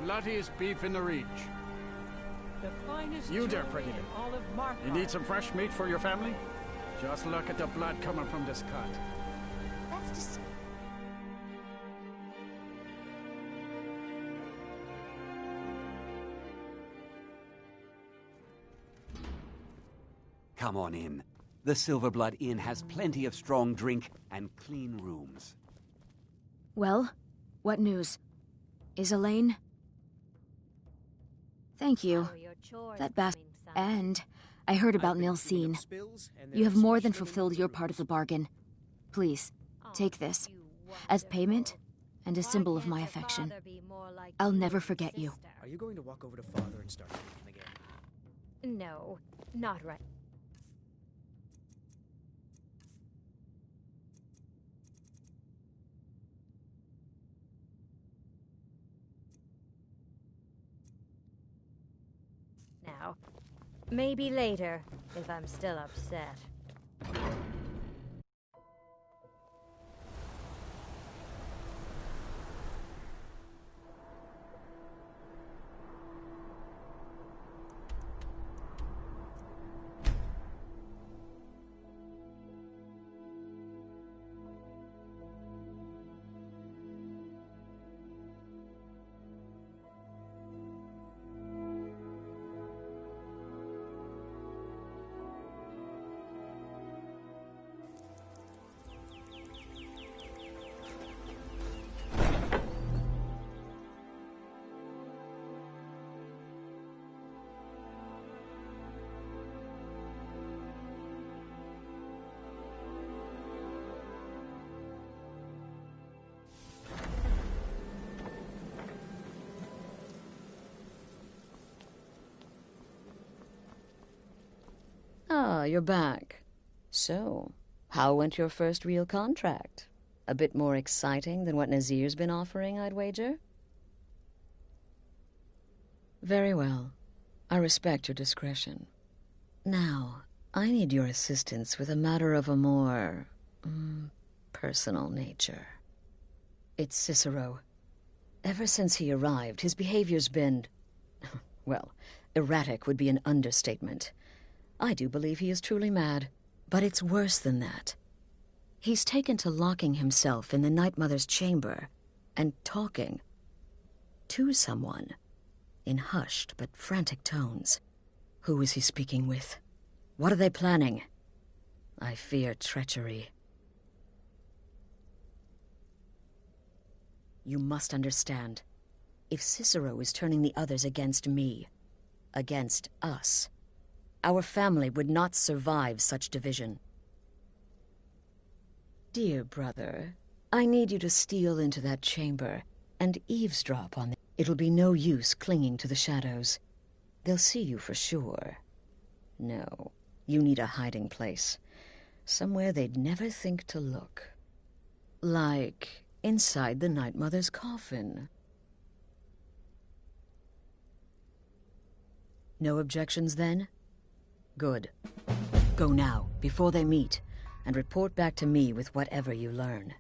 Bloodiest beef in the Reach. The finest You there, jewelry pretty in lady. all of Markarth. You need some fresh meat for your family? Just look at the blood coming from this cut. That's just... Come on in. The Silverblood Inn has plenty of strong drink and clean rooms. Well, what news? Is Elaine? Thank you. That bastard. And I heard about Nilsine. You have more than fulfilled your part of the bargain. Please, take this. As payment, and a symbol of my affection. I'll never forget you. Are you going to walk over to Father and start drinking again? No, not right. Now, maybe later, if I'm still upset. Ah, you're back. So, how went your first real contract? A bit more exciting than what Nazir's been offering, I'd wager? Very well. I respect your discretion. Now, I need your assistance with a matter of a more... personal nature. It's Cicero. Ever since he arrived, his behavior's been... well, erratic would be an understatement. I do believe he is truly mad, but it's worse than that. He's taken to locking himself in the Night Mother's chamber and talking to someone in hushed but frantic tones. Who is he speaking with? What are they planning? I fear treachery. You must understand. If Cicero is turning the others against me, against us, our family would not survive such division. Dear brother, I need you to steal into that chamber and eavesdrop on them. It'll be no use clinging to the shadows. They'll see you for sure. No, You need a hiding place. Somewhere they'd never think to look. Like inside the Night Mother's coffin. No objections then? Good. Go now, before they meet, and report back to me with whatever you learn.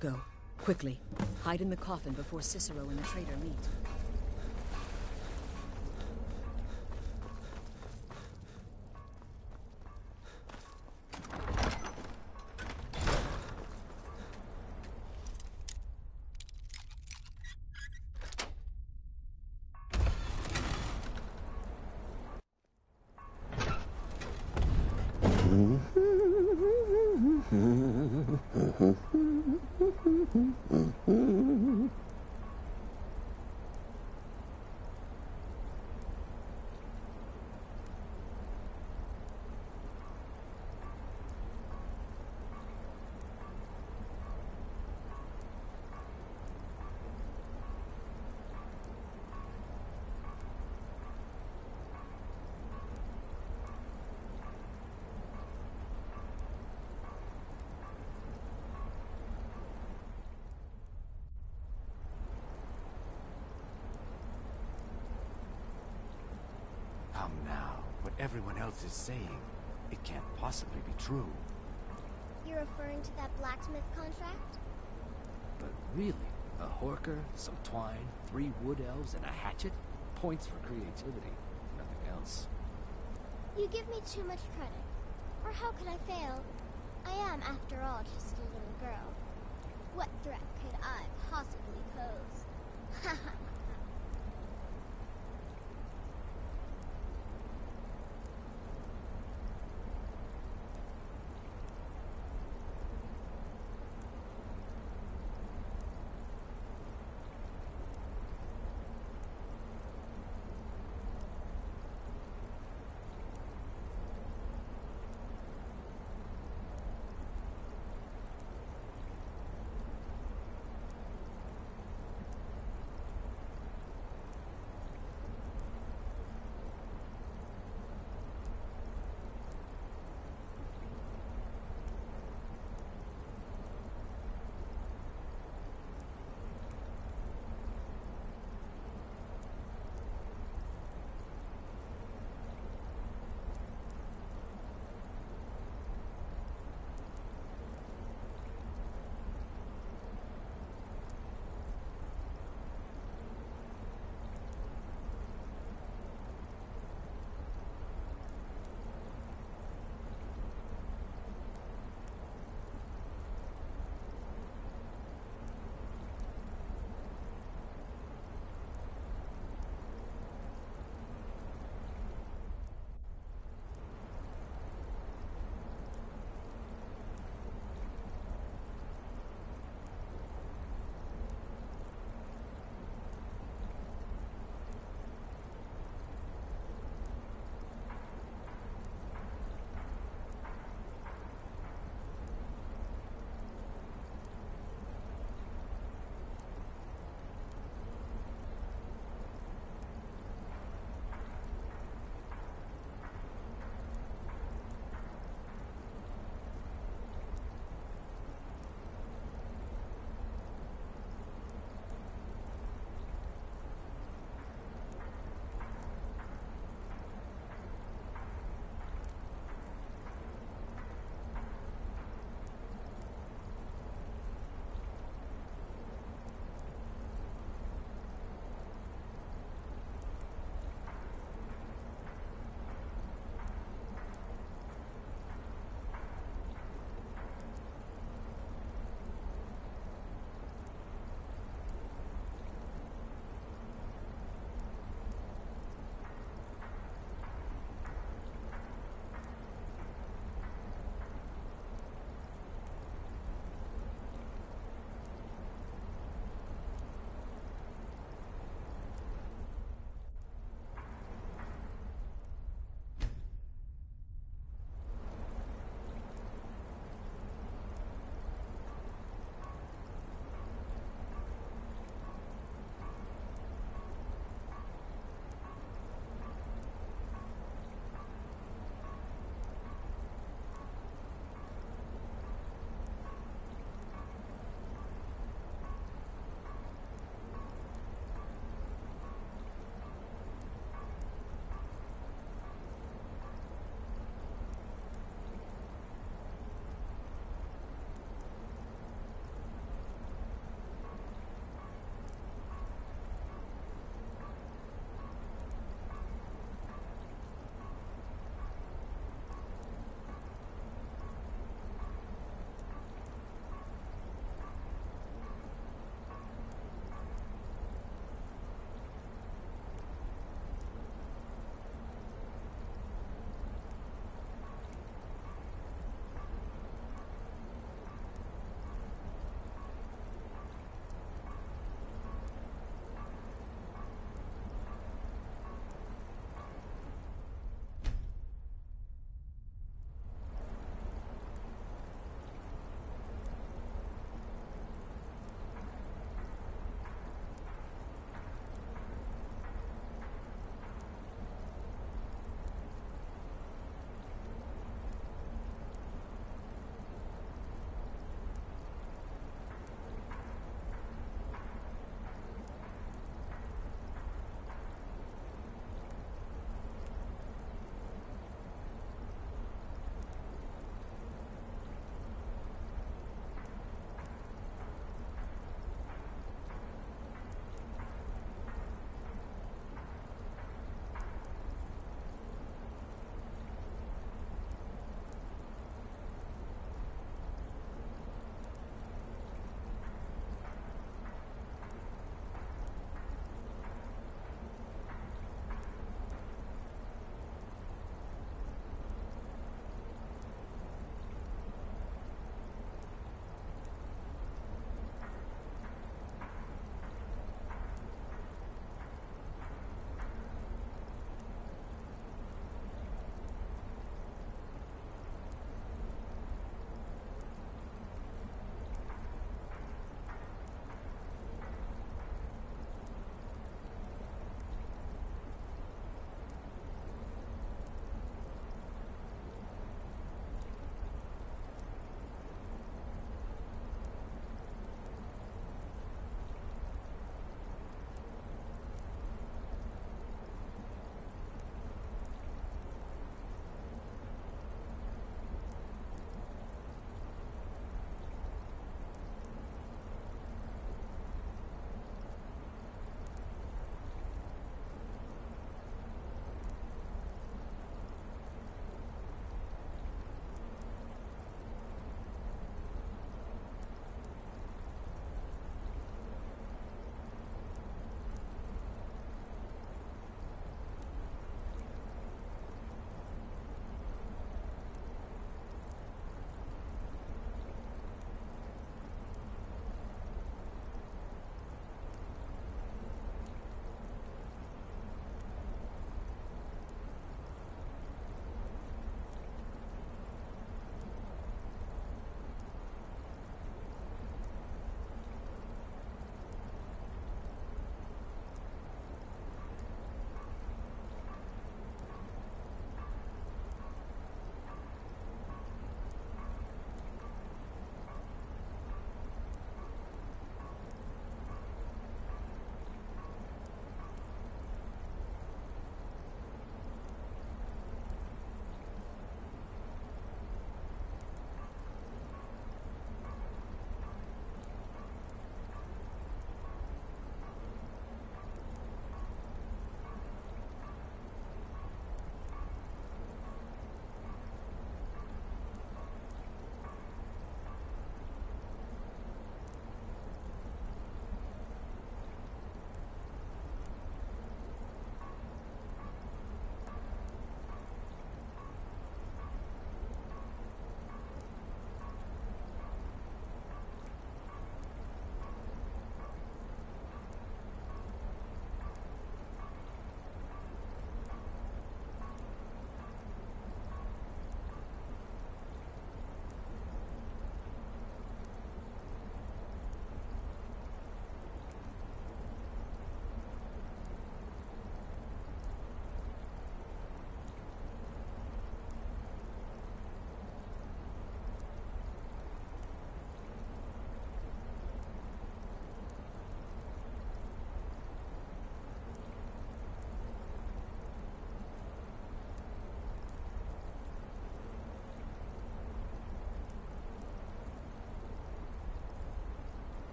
Go, quickly. Hide in the coffin before Cicero and the traitor meet. Come now, what everyone else is saying, it can't possibly be true. You're referring to that blacksmith contract? But really, a horker, some twine, 3 wood elves, and a hatchet? Points for creativity, nothing else. You give me too much credit. Or how could I fail? I am, after all, just a little girl. What threat could I possibly pose? Ha ha!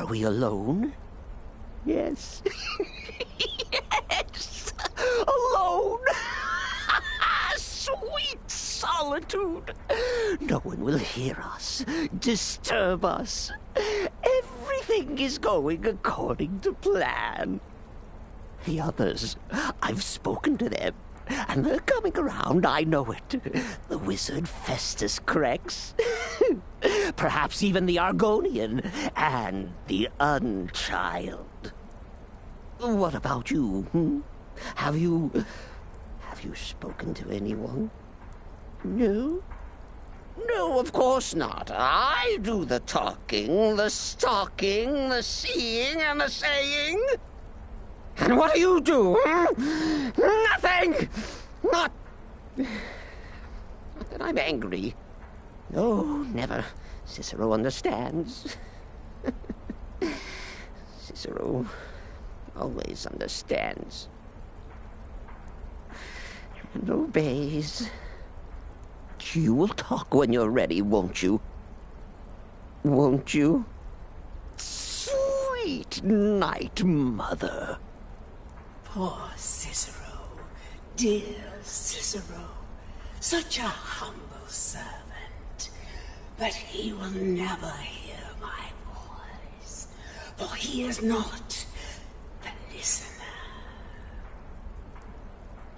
Are we alone? Yes. Yes! Alone! Sweet solitude! No one will hear us, disturb us. Everything is going according to plan. The others, I've spoken to them, and they're coming around, I know it. The wizard Festus Crex, perhaps even the Argonian, and the Unchild. What about you, Have you spoken to anyone? No? No, of course not. I do the talking, the stalking, the seeing, and the saying. And what do? Nothing! Not that I'm angry. No, never. Cicero understands. Cicero always understands. And obeys. You will talk when you're ready, won't you? Won't you? Sweet night, Mother. Poor Cicero, dear Cicero, such a humble servant. But he will never hear my voice, for he is not the listener.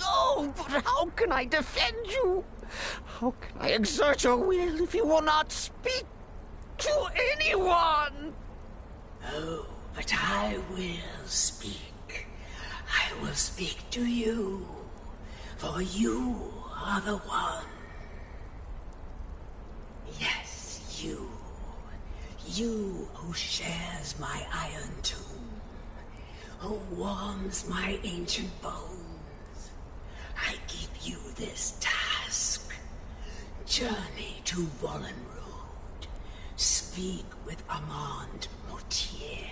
Oh, but how can I defend you? How can I exert your will if you will not speak to anyone? Oh, but I will speak. I will speak to you, for you are the one. Yes, you. You who shares my iron tomb, who warms my ancient bones. I give you this task. Journey to Wallenrood. Speak with Armand Mortier.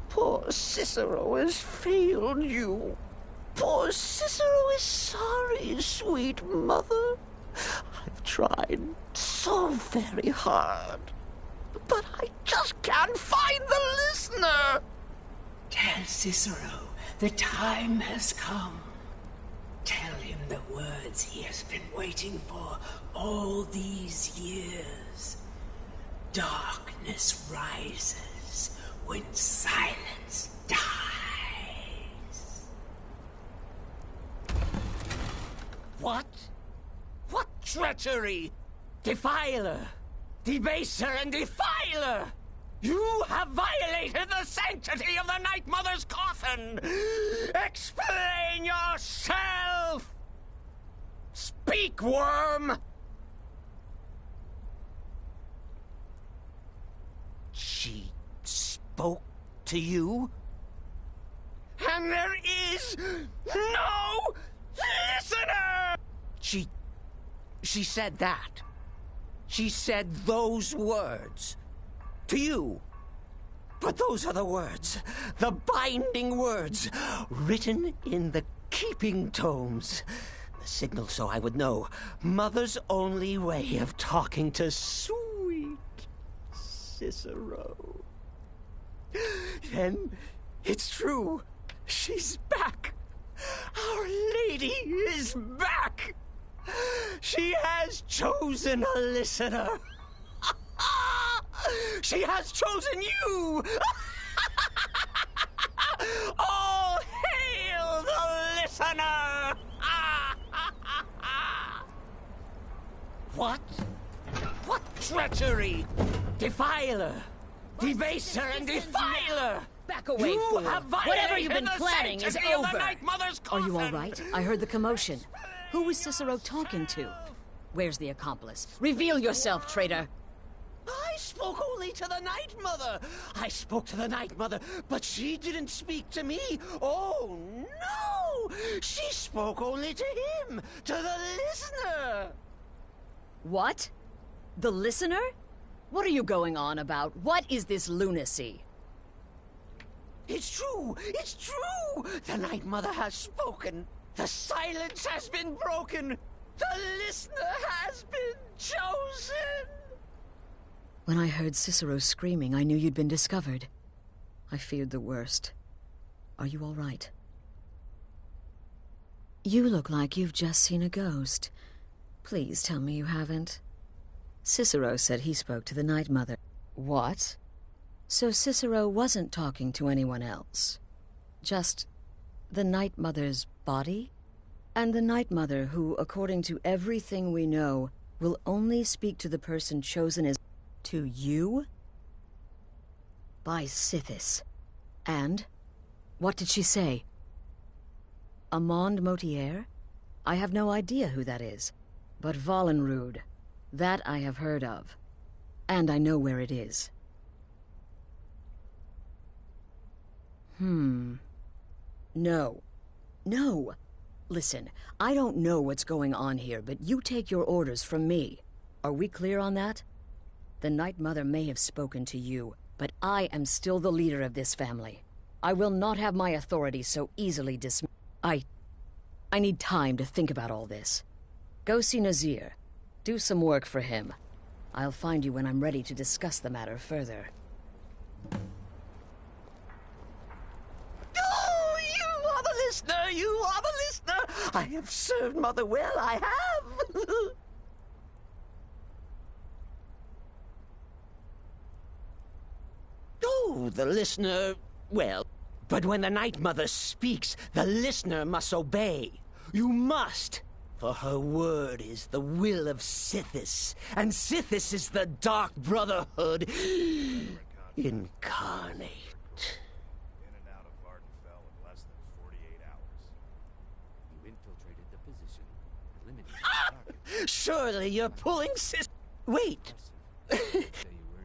Poor Cicero has failed you. Poor Cicero is sorry, sweet mother. I've tried so very hard, but I just can't find the listener. Tell Cicero the time has come. Tell him the words he has been waiting for all these years. Darkness rises when silence dies. What? What treachery? Defiler! Debaser and defiler! You have violated the sanctity of the Night Mother's coffin! Explain yourself! Speak, worm! She spoke to you? And there is no listener! She said that. She said those words. To you. But those are the words, the binding words, written in the keeping tomes. The signal so I would know. Mother's only way of talking to sweet Cicero. Then it's true. She's back. Our Lady is back. She has chosen a listener. She has chosen you! All hail the listener! What? What treachery? Defiler! Debaser and defiler! Back away, you fool. Have Whatever you've been the planning is sanctity of the over. Night Mother's Are coffin. you all right? I heard the commotion. Who was Cicero talking to? Where's the accomplice? Reveal yourself, traitor! I spoke only to the Night Mother. I spoke to the Night Mother, but she didn't speak to me. Oh, no! She spoke only to him, to the listener. What? The listener? What are you going on about? What is this lunacy? It's true! It's true! The Night Mother has spoken. The silence has been broken. The listener has been chosen. When I heard Cicero screaming, I knew you'd been discovered. I feared the worst. Are you all right? You look like you've just seen a ghost. Please tell me you haven't. Cicero said he spoke to the Night Mother. What? So Cicero wasn't talking to anyone else? Just the Night Mother's body? And the Night Mother who, according to everything we know, will only speak to the person chosen as... to you? By Sithis. And? What did she say? Amand Motier? I have no idea who that is. But Valenrud, that I have heard of. And I know where it is. No. No. Listen, I don't know what's going on here, but you take your orders from me. Are we clear on that? The Night Mother may have spoken to you, but I am still the leader of this family. I will not have my authority so easily dismissed. I need time to think about all this. Go see Nazir. Do some work for him. I'll find you when I'm ready to discuss the matter further. Oh, you are the listener! You are the listener! I have served Mother well, I have! Oh, the listener... well... But when the Night Mother speaks, the listener must obey. You must! For her word is the will of Sithis, and Sithis is the Dark Brotherhood incarnate. In and out of Vardenfell in less than 48 hours. You infiltrated the position, eliminated the target. Surely you're pulling Wait!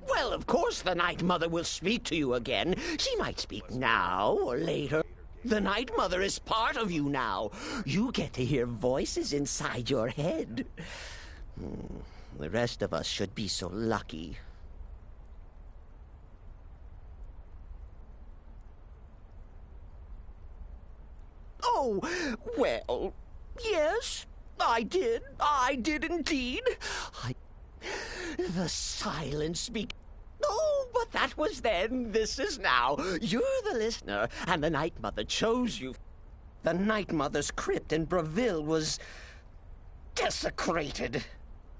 Well, of course the Night Mother will speak to you again. She might speak now or later. The Night Mother is part of you now. You get to hear voices inside your head. The rest of us should be so lucky. Oh, well, yes, I did. I did indeed. The silence speak. Oh, but that was then. This is now. You're the listener, and the Night Mother chose you. The Night Mother's crypt in Breville was desecrated.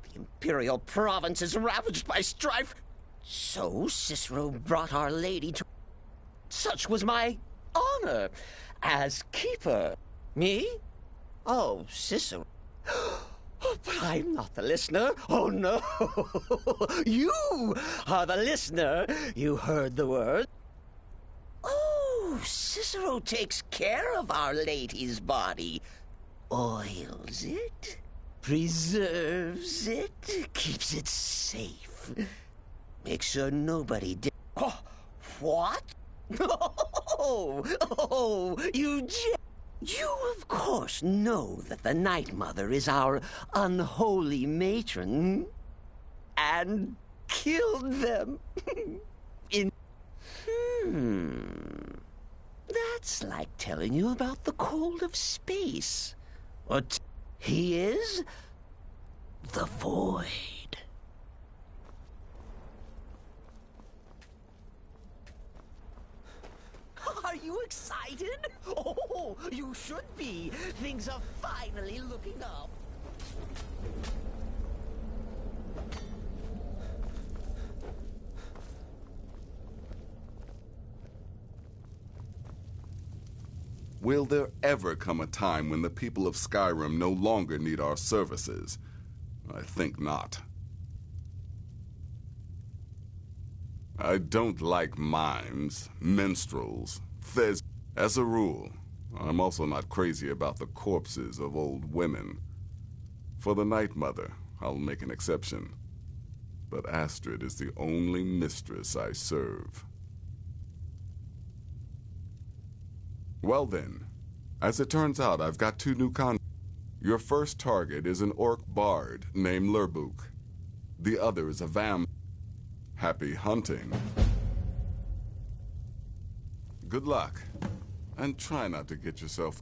The Imperial province is ravaged by strife. So Cicero brought Our Lady to... Such was my honor as keeper. Me? Oh, Cicero. But I'm not the listener. Oh, no. You are the listener. You heard the word. Oh, Cicero takes care of Our Lady's body. Oils it, preserves it, keeps it safe. Makes sure nobody did... Oh, what? Oh, you You, of course, know that the Night Mother is our unholy matron, and killed them in... That's like telling you about the cold of space. What he is? The Void. Are you excited? Oh, you should be. Things are finally looking up. Will there ever come a time when the people of Skyrim no longer need our services? I think not. I don't like mimes, minstrels, fez. As a rule, I'm also not crazy about the corpses of old women. For the Night Mother, I'll make an exception. But Astrid is the only mistress I serve. Well then, as it turns out, I've got 2 new Your first target is an orc bard named Lurbuk. The other is a Happy hunting. Good luck, and try not to get yourself...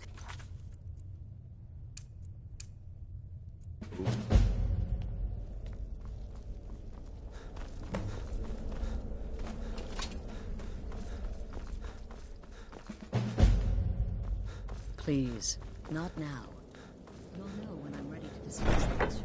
Please, not now. You'll know when I'm ready to discuss this.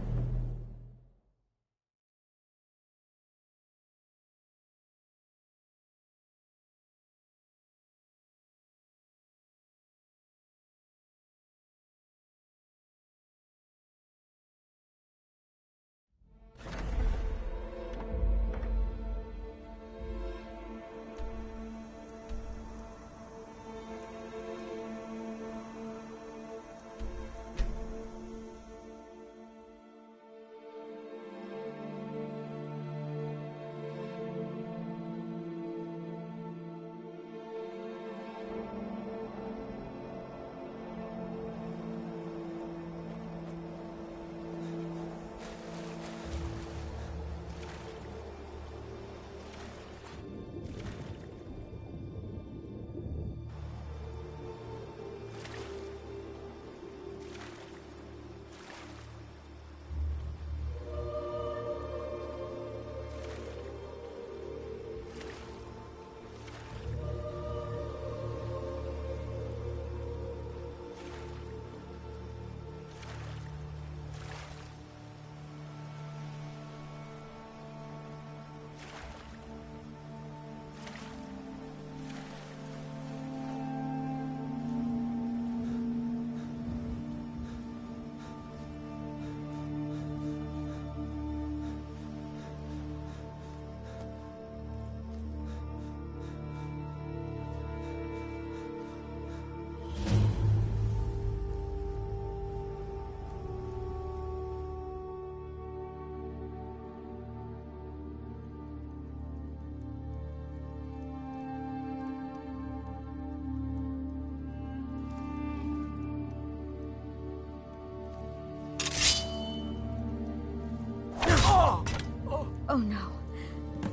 Oh no.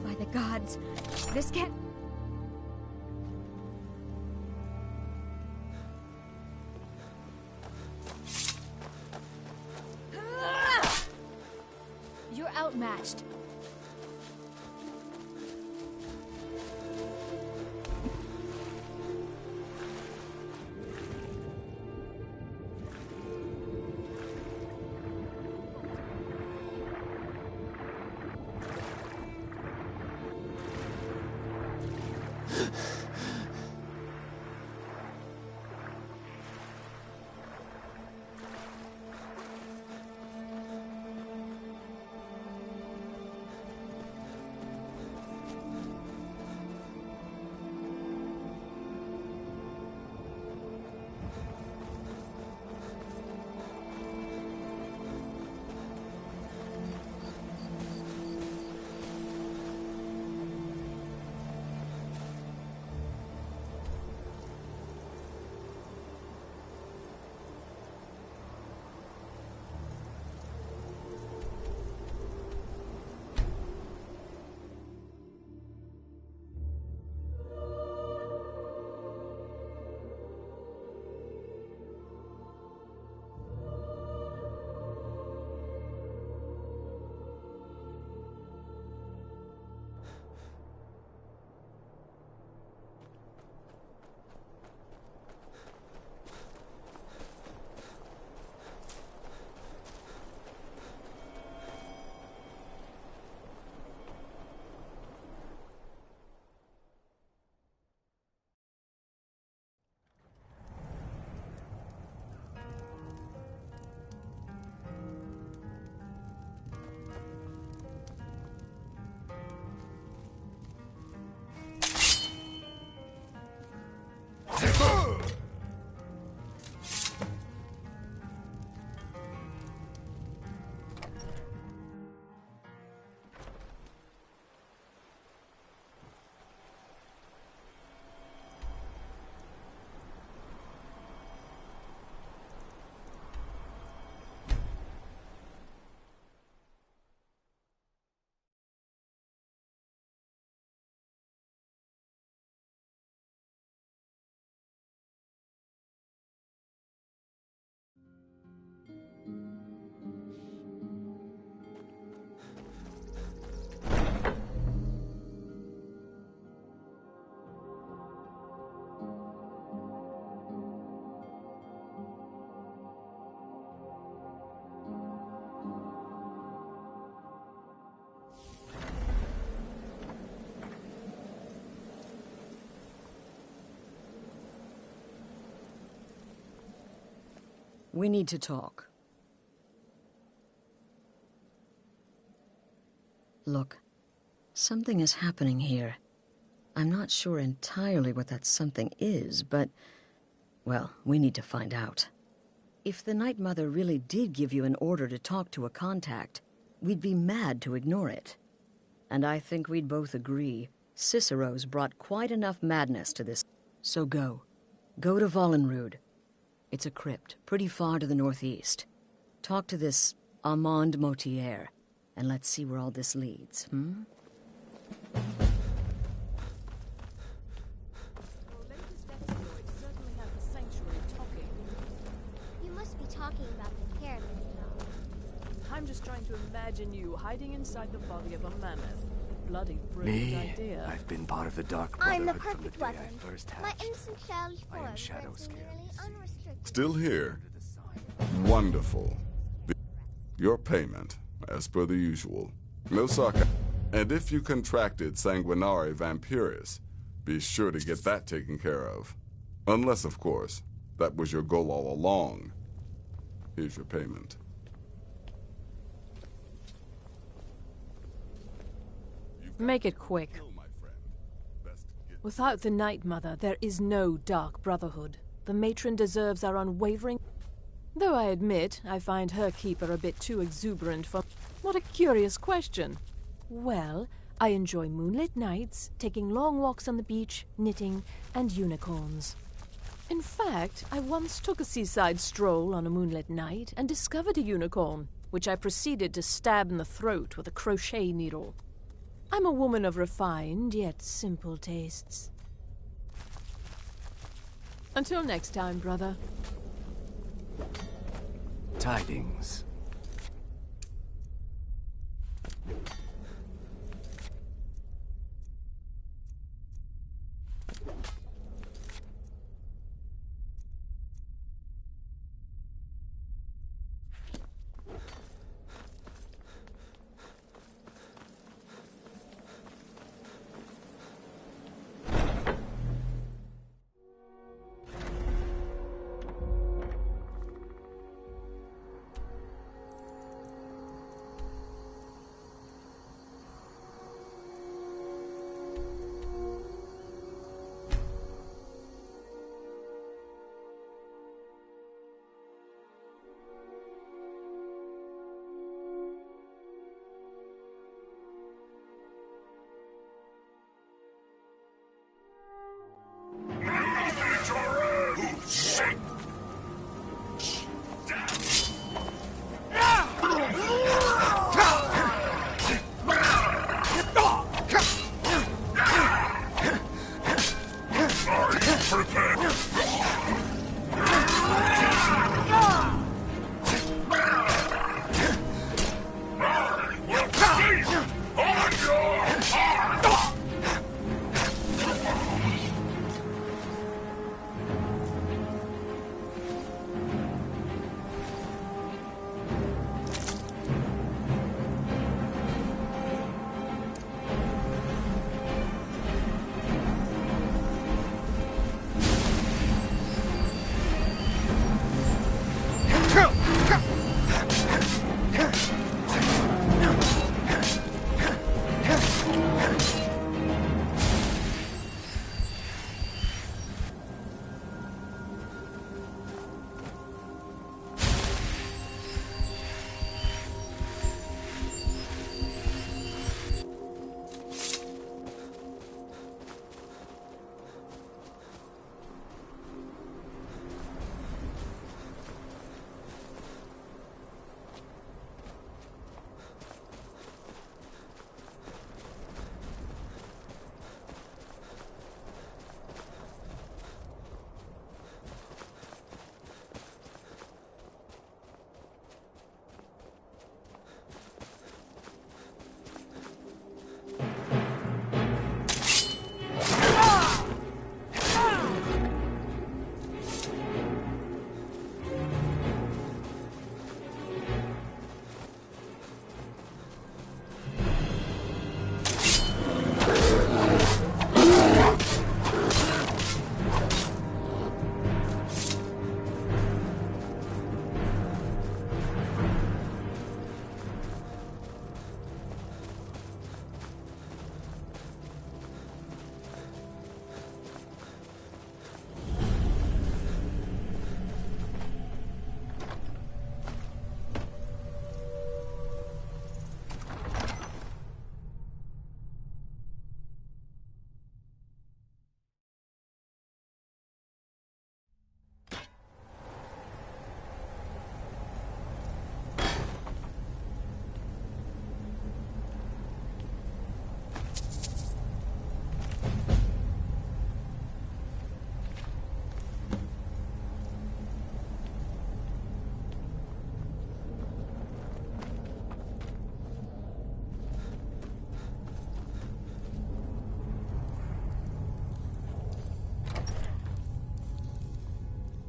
By the gods. This can't... You're outmatched. We need to talk. Look, something is happening here. I'm not sure entirely what that something is, but, well, we need to find out. If the Night Mother really did give you an order to talk to a contact, we'd be mad to ignore it. And I think we'd both agree Cicero's brought quite enough madness to this. So go. Go to Vollenrud. It's a crypt, pretty far to the northeast. Talk to this Armand Motier, and let's see where all this leads, You must be talking about the caravan now. I'm just trying to imagine you hiding inside the body of a mammoth. Bloody brilliant Me? idea. I've been part of the Dark I'm the Brotherhood from the perfect day weapon. I first My hatched. innocent childish I am form Shadow grants me Scale. nearly unrestricted. Still here? Wonderful. Your payment, as per the usual. No sarcasm. And if you contracted Sanguinare Vampiris, be sure to get that taken care of. Unless, of course, that was your goal all along. Here's your payment. Make it quick. Without the Night Mother, there is no Dark Brotherhood. The matron deserves our unwavering... Though I admit, I find her keeper a bit too exuberant for... What a curious question. Well, I enjoy moonlit nights, taking long walks on the beach, knitting, and unicorns. In fact, I once took a seaside stroll on a moonlit night and discovered a unicorn, which I proceeded to stab in the throat with a crochet needle. I'm a woman of refined, yet simple tastes. Until next time, brother. Tidings.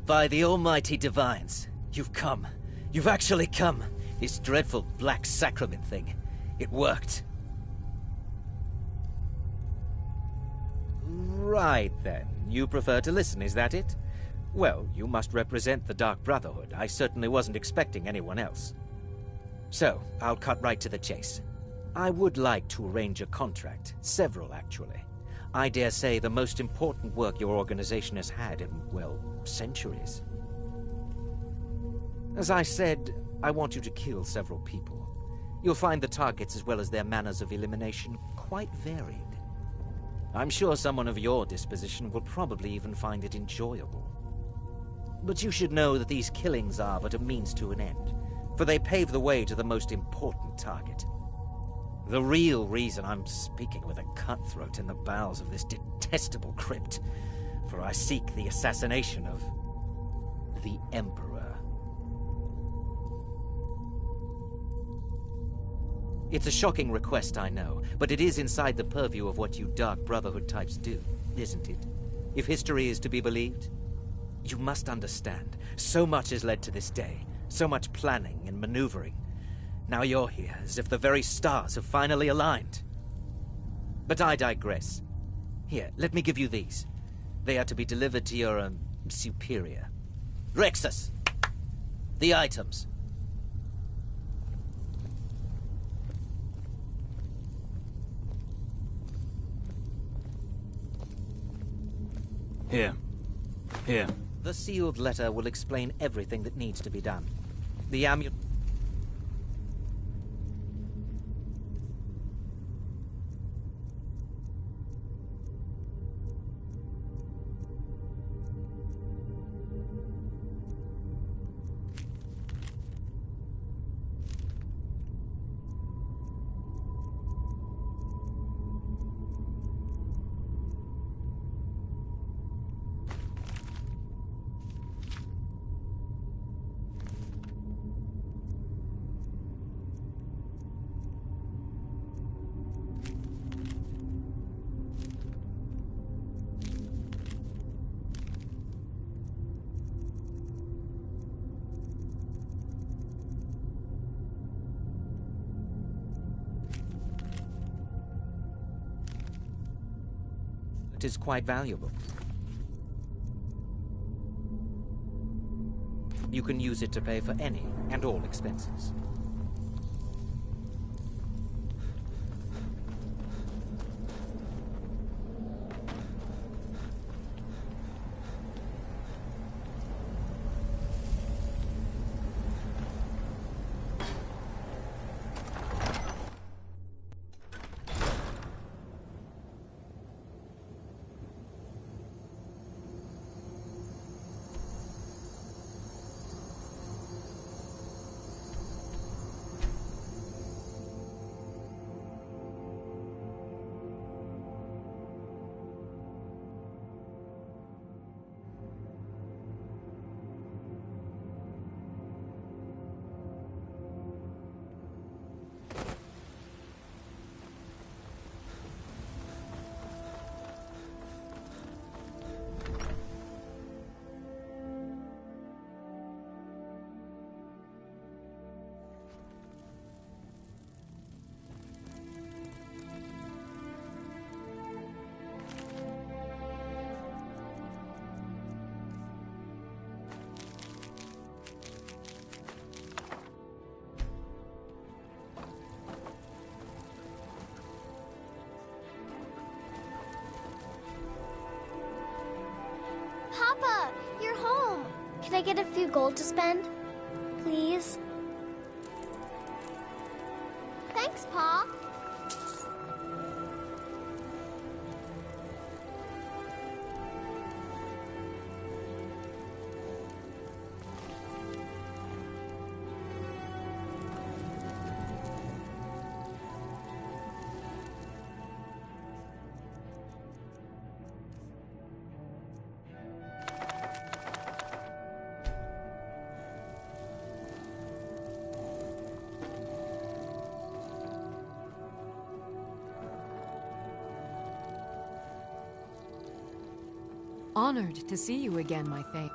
By the almighty divines, you've come. You've actually come. This dreadful black sacrament thing. It worked. Right then. You prefer to listen, is that it? Well, you must represent the Dark Brotherhood. I certainly wasn't expecting anyone else. So, I'll cut right to the chase. I would like to arrange a contract. Several, actually. I dare say the most important work your organization has had in, well, centuries. As I said, I want you to kill several people. You'll find the targets as well as their manners of elimination quite varied. I'm sure someone of your disposition will probably even find it enjoyable. But you should know that these killings are but a means to an end, for they pave the way to the most important target. The real reason I'm speaking with a cutthroat in the bowels of this detestable crypt, for I seek the assassination of the Emperor. It's a shocking request, I know, but it is inside the purview of what you Dark Brotherhood types do, isn't it? If history is to be believed, you must understand, so much has led to this day, so much planning and maneuvering. Now you're here, as if the very stars have finally aligned. But I digress. Here, let me give you these. They are to be delivered to your, superior. Rexus! The items. Here. Here. The sealed letter will explain everything that needs to be done. The amulet... It is quite valuable. You can use it to pay for any and all expenses. Papa, you're home. Can I get a few gold to spend? Please? Thanks, Pa. Honored to see you again, my Thane.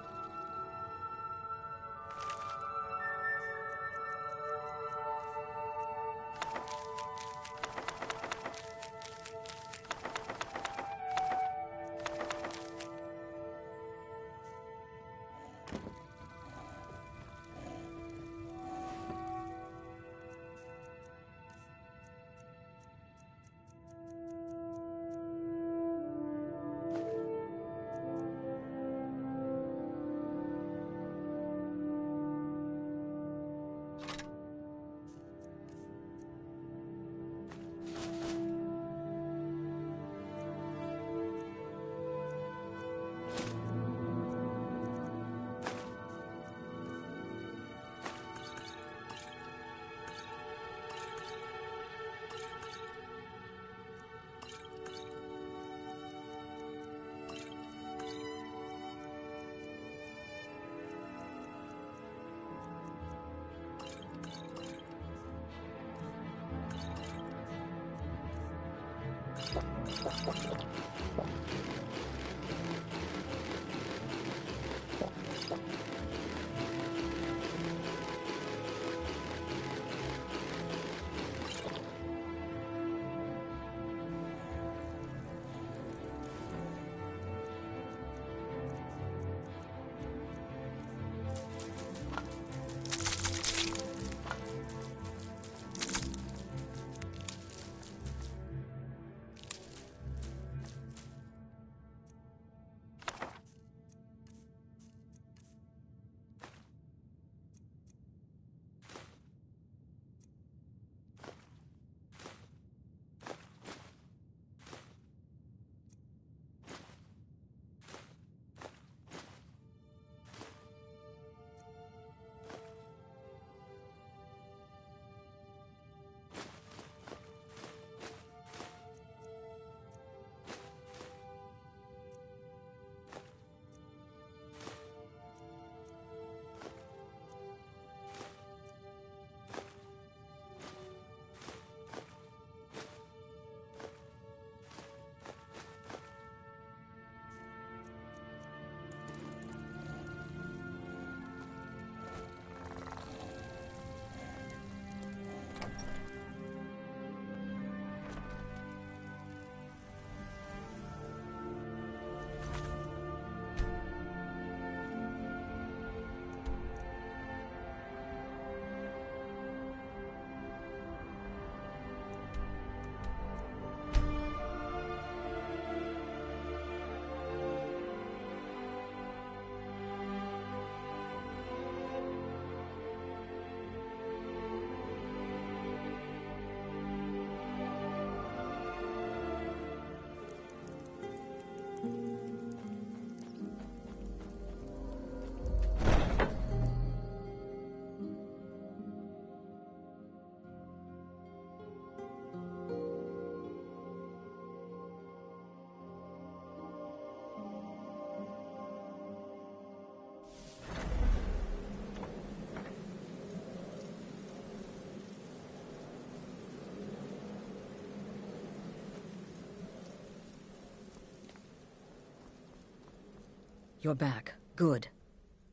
You're back. Good.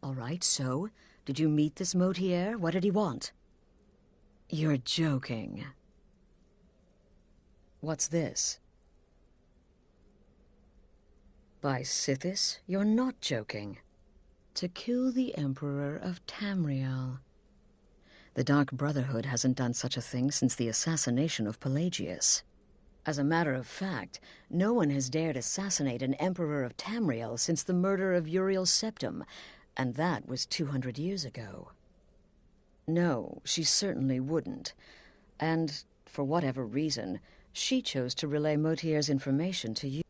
All right, so, did you meet this Motier? What did he want? You're joking. What's this? By Sithis, you're not joking. To kill the Emperor of Tamriel. The Dark Brotherhood hasn't done such a thing since the assassination of Pelagius. As a matter of fact, no one has dared assassinate an Emperor of Tamriel since the murder of Uriel Septim, and that was 200 years ago. No, she certainly wouldn't. And, for whatever reason, she chose to relay Motier's information to you.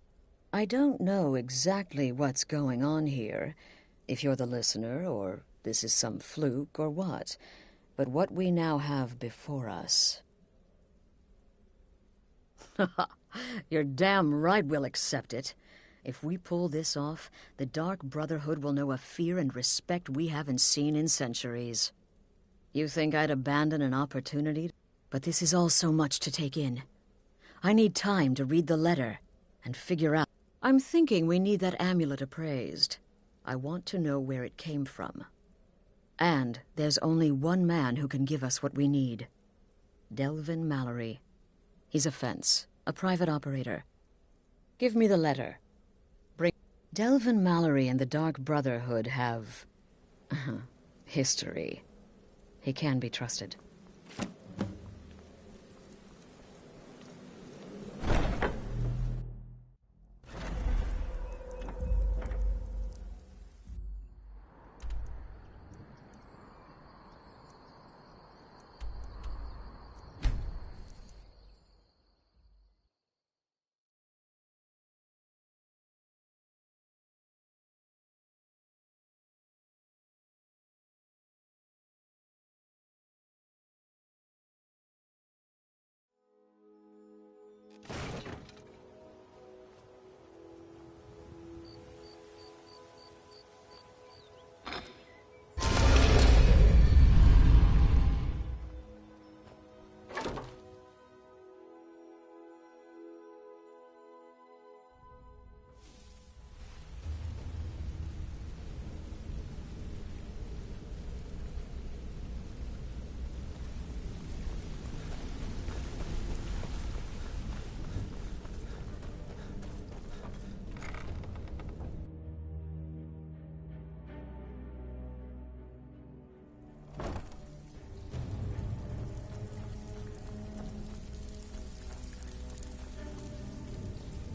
I don't know exactly what's going on here, if you're the listener, or this is some fluke, or what. But what we now have before us... You're damn right we'll accept it. If we pull this off, the Dark Brotherhood will know a fear and respect we haven't seen in centuries. You think I'd abandon an opportunity? But this is all so much to take in. I need time to read the letter and figure out. I'm thinking we need that amulet appraised. I want to know where it came from. And there's only one man who can give us what we need. Delvin Mallory. He's a fence, a private operator. Give me the letter. Bring... Delvin Mallory and the Dark Brotherhood have... history. He can be trusted.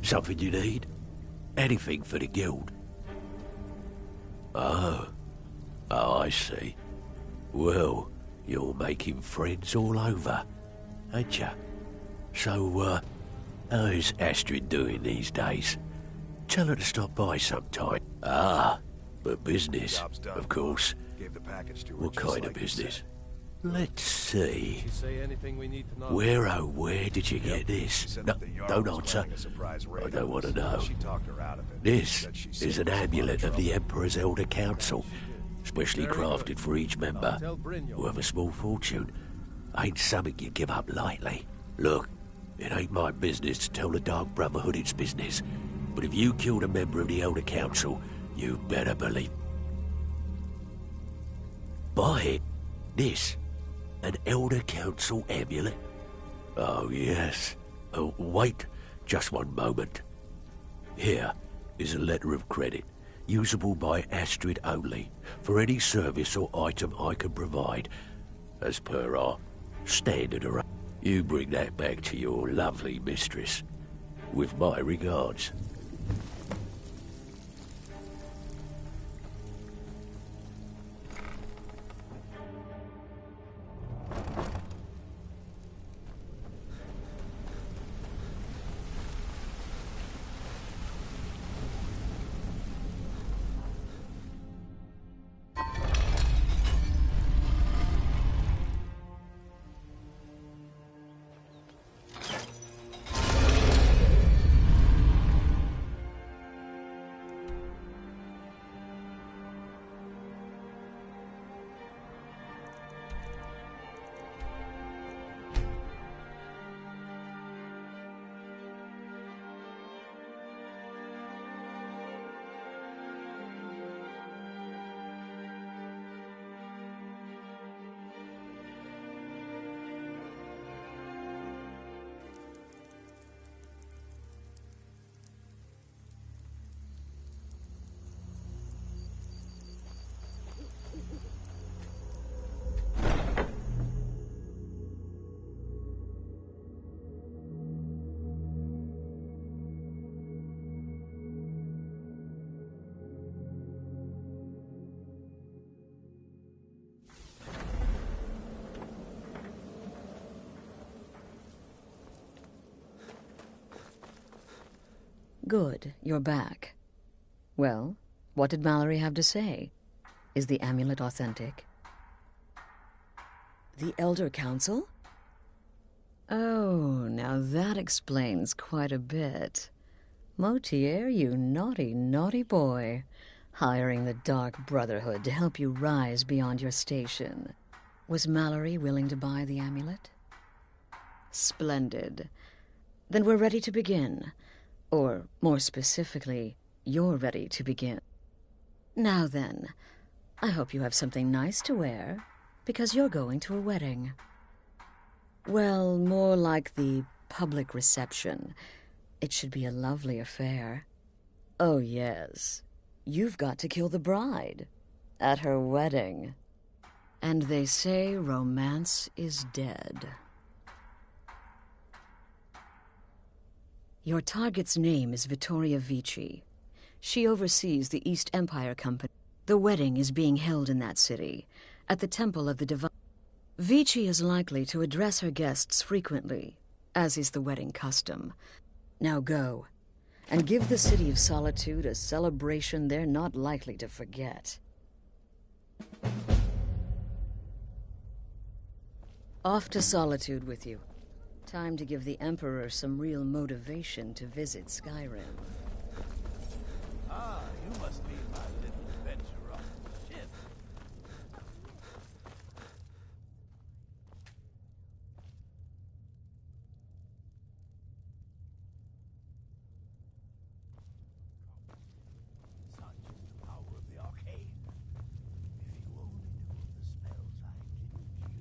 Something you need? Anything for the guild? Oh, I see. Well, you're making friends all over, ain't ya? So, how's Astrid doing these days? Tell her to stop by sometime. Ah, but business, of course. What kind of business? Let's see. Where, oh, where did you get this? No, don't answer. I don't want to know. This is an amulet of the Emperor's Elder Council, specially crafted for each member, who have a small fortune. Ain't something you give up lightly. Look, it ain't my business to tell the Dark Brotherhood its business, but if you killed a member of the Elder Council, you better believe. Buy it. This. An Elder Council amulet? Oh, yes. Oh, wait just one moment. Here is a letter of credit, usable by Astrid only, for any service or item I can provide, as per our standard arrangement. You bring that back to your lovely mistress, with my regards. Good, you're back. Well, what did Mallory have to say? Is the amulet authentic? The Elder Council? Oh, now that explains quite a bit. Motier, you naughty, naughty boy. Hiring the Dark Brotherhood to help you rise beyond your station. Was Mallory willing to buy the amulet? Splendid. Then we're ready to begin. Or, more specifically, you're ready to begin. Now then, I hope you have something nice to wear, because you're going to a wedding. Well, more like the public reception. It should be a lovely affair. Oh, yes. You've got to kill the bride. At her wedding. And they say romance is dead. Your target's name is Vittoria Vici. She oversees the East Empire Company. The wedding is being held in that city, at the Temple of the Divine. Vici is likely to address her guests frequently, as is the wedding custom. Now go, and give the City of Solitude a celebration they're not likely to forget. Off to Solitude with you. Time to give the Emperor some real motivation to visit Skyrim. Ah, you must be my little adventure on the ship. Such is the power of the arcane. If you only knew of the spells I didn't use.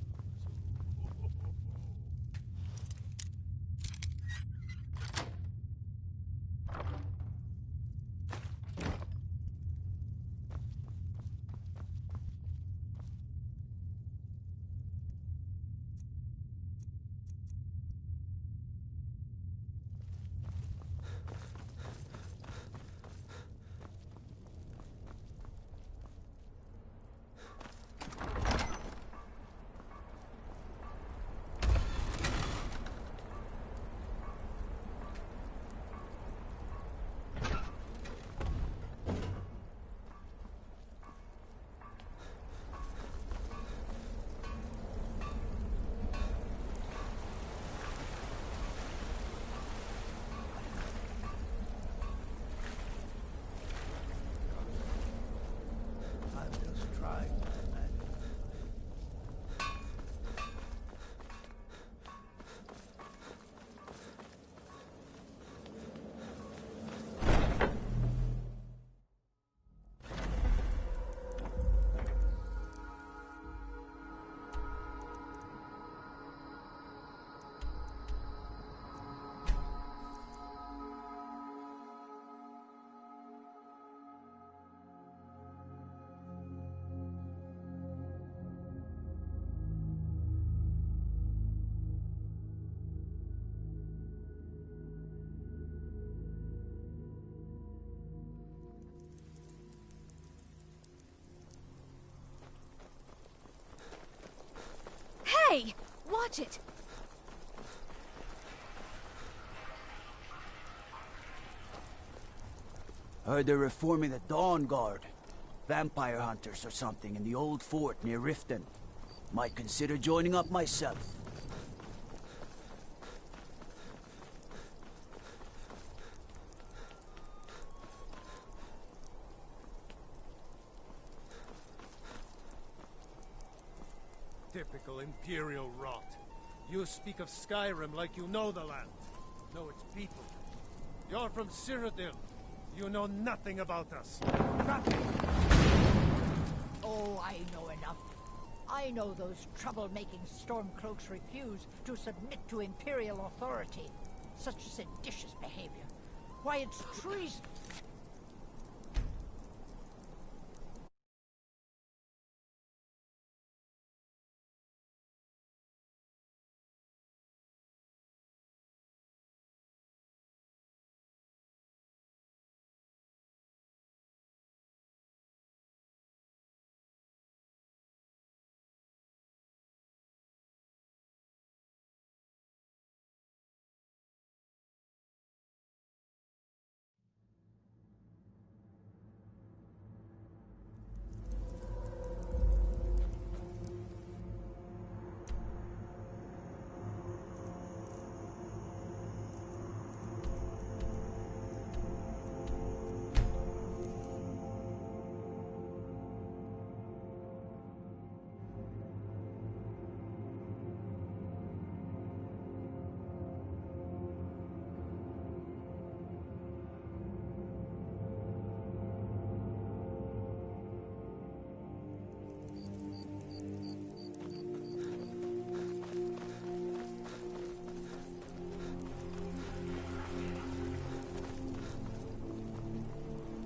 Watch it! Heard they're reforming the Dawn Guard. Vampire hunters or something in the old fort near Riften. Might consider joining up myself. Typical Imperial rot. You speak of Skyrim like you know the land. Know its people. You're from Cyrodiil. You know nothing about us. Nothing! Oh, I know enough. I know those trouble-making Stormcloaks refuse to submit to Imperial authority. Such seditious behavior. Why, it's treason.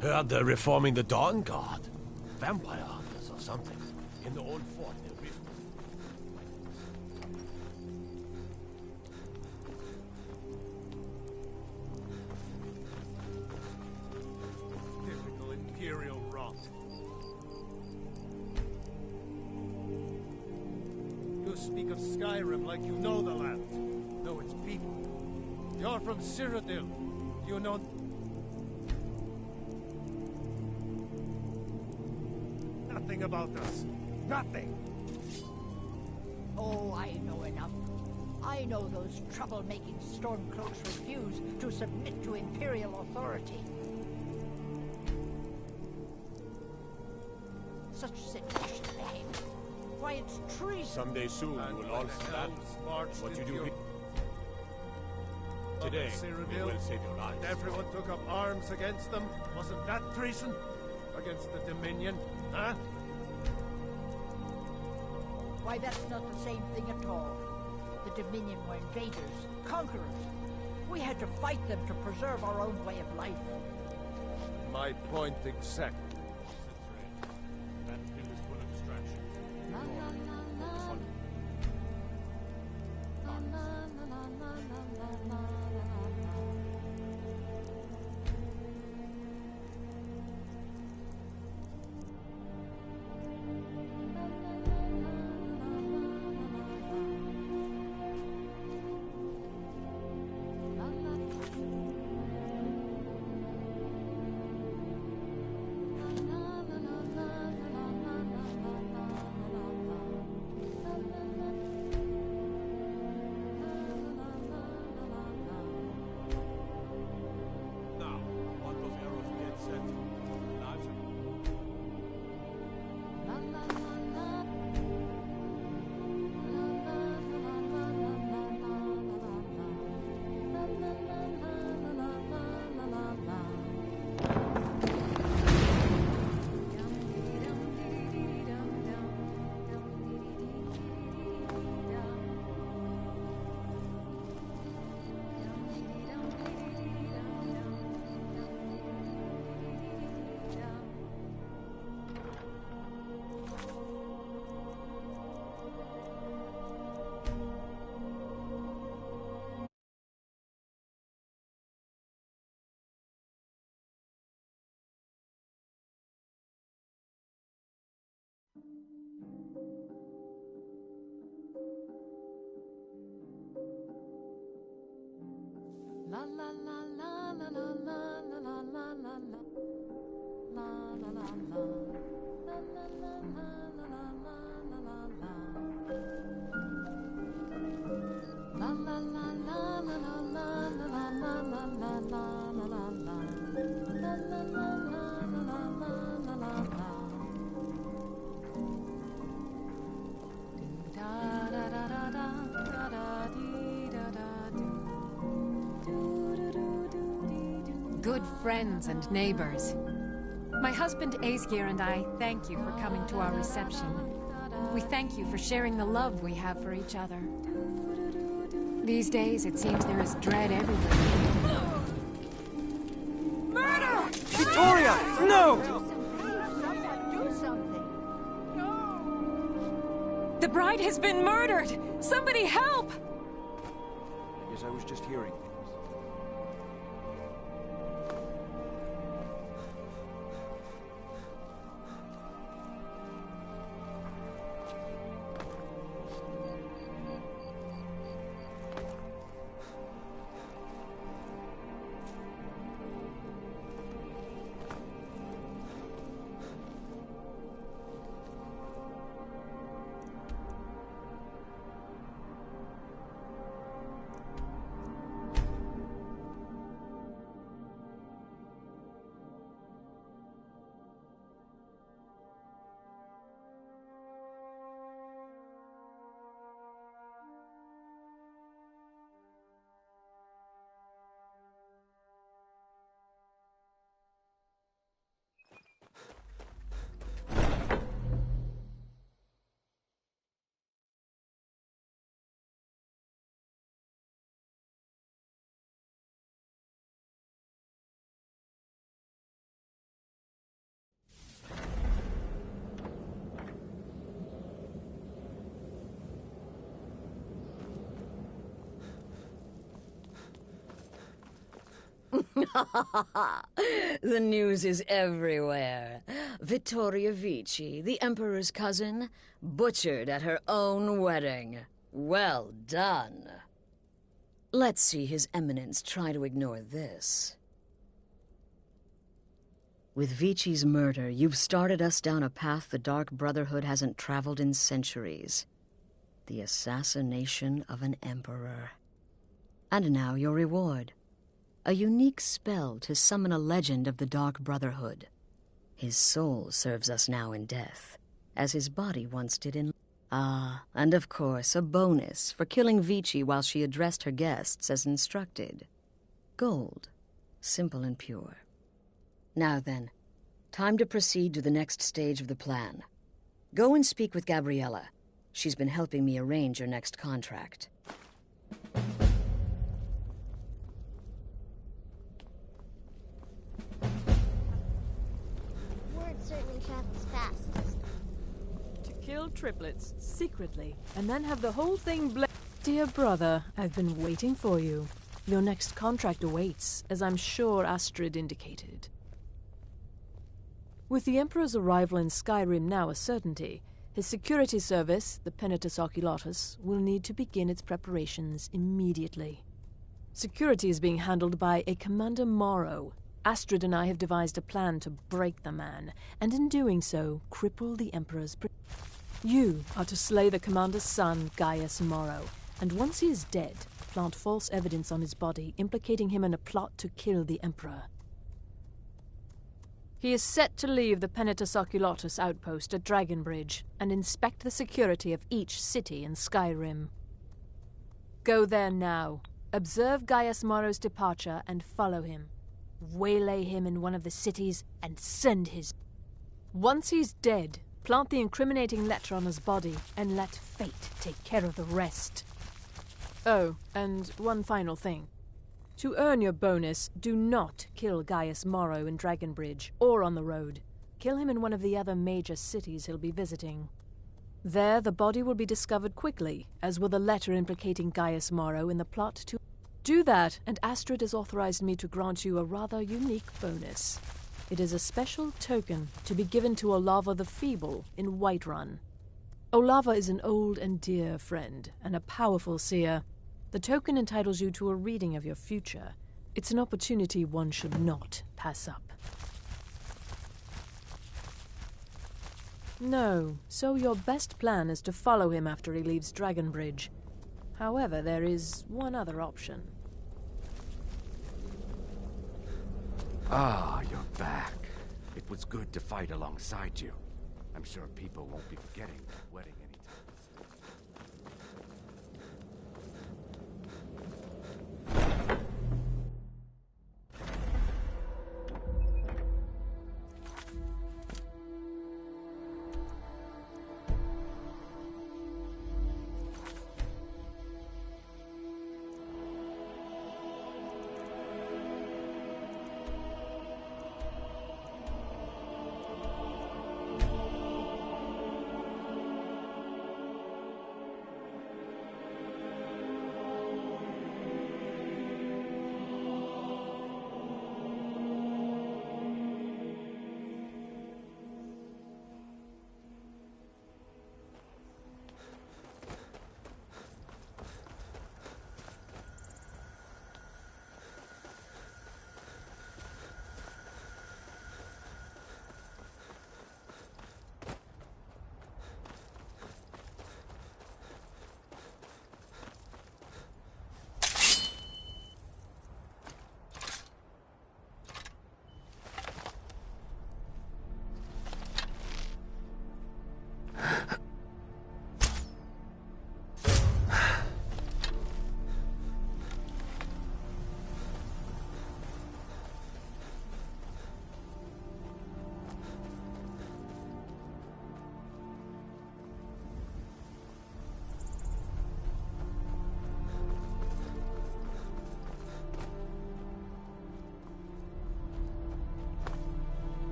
Heard they're reforming the Dawn Guard. Vampire hunters or something. In the old fort near Riften. Typical Imperial rot. You speak of Skyrim like you know the land. Know its people. You're from Cyrodiil. You know... nothing about us. Nothing! Oh, I know enough. I know those trouble-making Stormcloaks refuse to submit to Imperial authority. Such seditious behavior. Why, it's treason. Someday soon we'll all see that. What you do today, we will save your lives. Everyone took up arms against them. Wasn't that treason? Against the Dominion, huh? Why, that's not the same thing at all. The Dominion were invaders, conquerors. We had to fight them to preserve our own way of life. My point exactly. Good friends and neighbors. My husband Aesgir and I thank you for coming to our reception. We thank you for sharing the love we have for each other. These days, it seems there is dread everywhere. Murder! Victoria! No! Do something. The bride has been murdered! Somebody help! I guess I was just hearing things. The news is everywhere. Vittoria Vici, the Emperor's cousin, butchered at her own wedding. Well done. Let's see His Eminence try to ignore this. With Vici's murder, you've started us down a path the Dark Brotherhood hasn't traveled in centuries. The assassination of an emperor. And now your reward. A unique spell to summon a legend of the Dark Brotherhood. His soul serves us now in death, as his body once did in... Ah, and of course, a bonus for killing Vici while she addressed her guests as instructed. Gold. Simple and pure. Now then, time to proceed to the next stage of the plan. Go and speak with Gabriella. She's been helping me arrange your next contract. Certainly travels fast. To kill triplets, secretly, and then have the whole thing Dear brother, I've been waiting for you. Your next contract awaits, as I'm sure Astrid indicated. With the Emperor's arrival in Skyrim now a certainty, his security service, the Penitus Oculatus, will need to begin its preparations immediately. Security is being handled by a Commander Morrow. Astrid and I have devised a plan to break the man, and in doing so, cripple the Emperor's... You are to slay the Commander's son, Gaius Morrow, and once he is dead, plant false evidence on his body, implicating him in a plot to kill the Emperor. He is set to leave the Penitus Oculatus outpost at Dragonbridge, and inspect the security of each city in Skyrim. Go there now, observe Gaius Morrow's departure, and follow him. Waylay him in one of the cities and send his... Once he's dead, plant the incriminating letter on his body and let fate take care of the rest. Oh, and one final thing. To earn your bonus, do not kill Gaius Morrow in Dragonbridge or on the road. Kill him in one of the other major cities he'll be visiting. There, the body will be discovered quickly, as will the letter implicating Gaius Morrow in the plot to... Do that, and Astrid has authorized me to grant you a rather unique bonus. It is a special token to be given to Olava the Feeble in Whiterun. Olava is an old and dear friend, and a powerful seer. The token entitles you to a reading of your future, It's an opportunity one should not pass up. No, so your best plan is to follow him after he leaves Dragonbridge. However, there is one other option. Ah, you're back. It was good to fight alongside you. I'm sure people won't be forgetting the wedding anytime soon.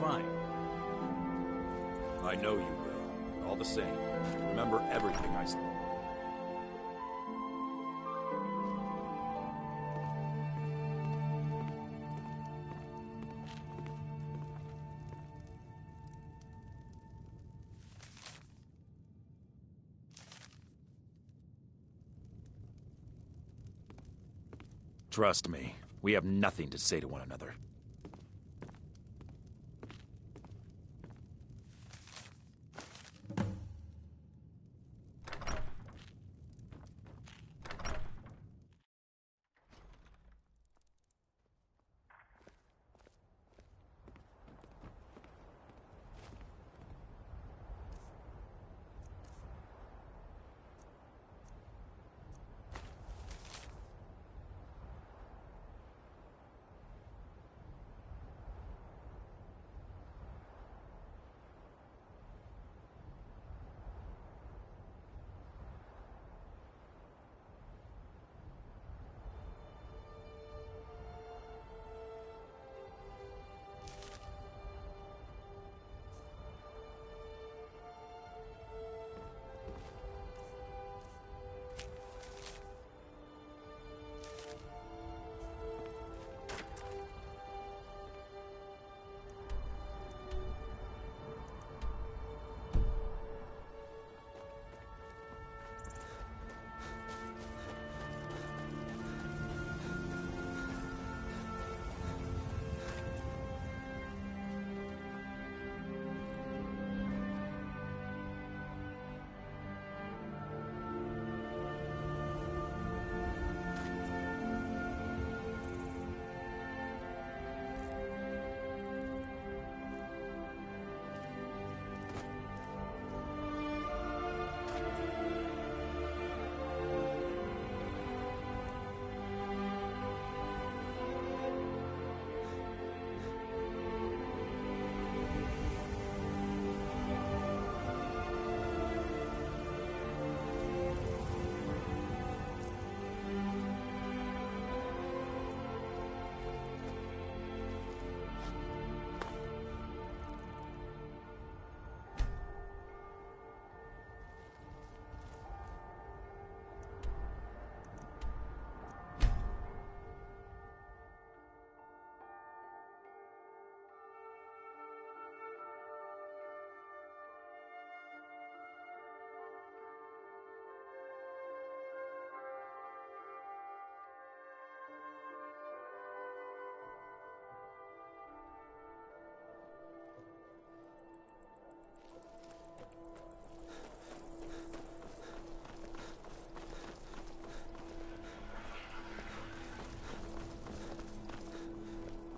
Fine. I know you will. All the same, remember everything I said. Trust me, we have nothing to say to one another.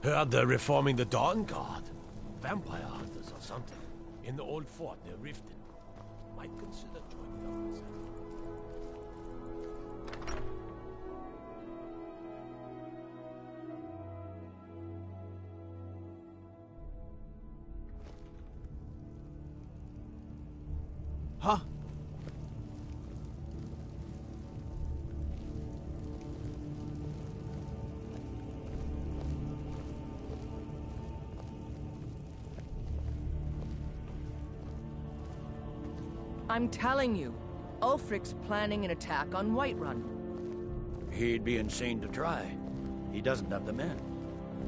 Heard they're reforming the Dawn Guard. Vampire hunters or something. In the old fort near Riften. Might consider joining up myself. Huh? I'm telling you, Ulfric's planning an attack on Whiterun. He'd be insane to try. He doesn't have the men.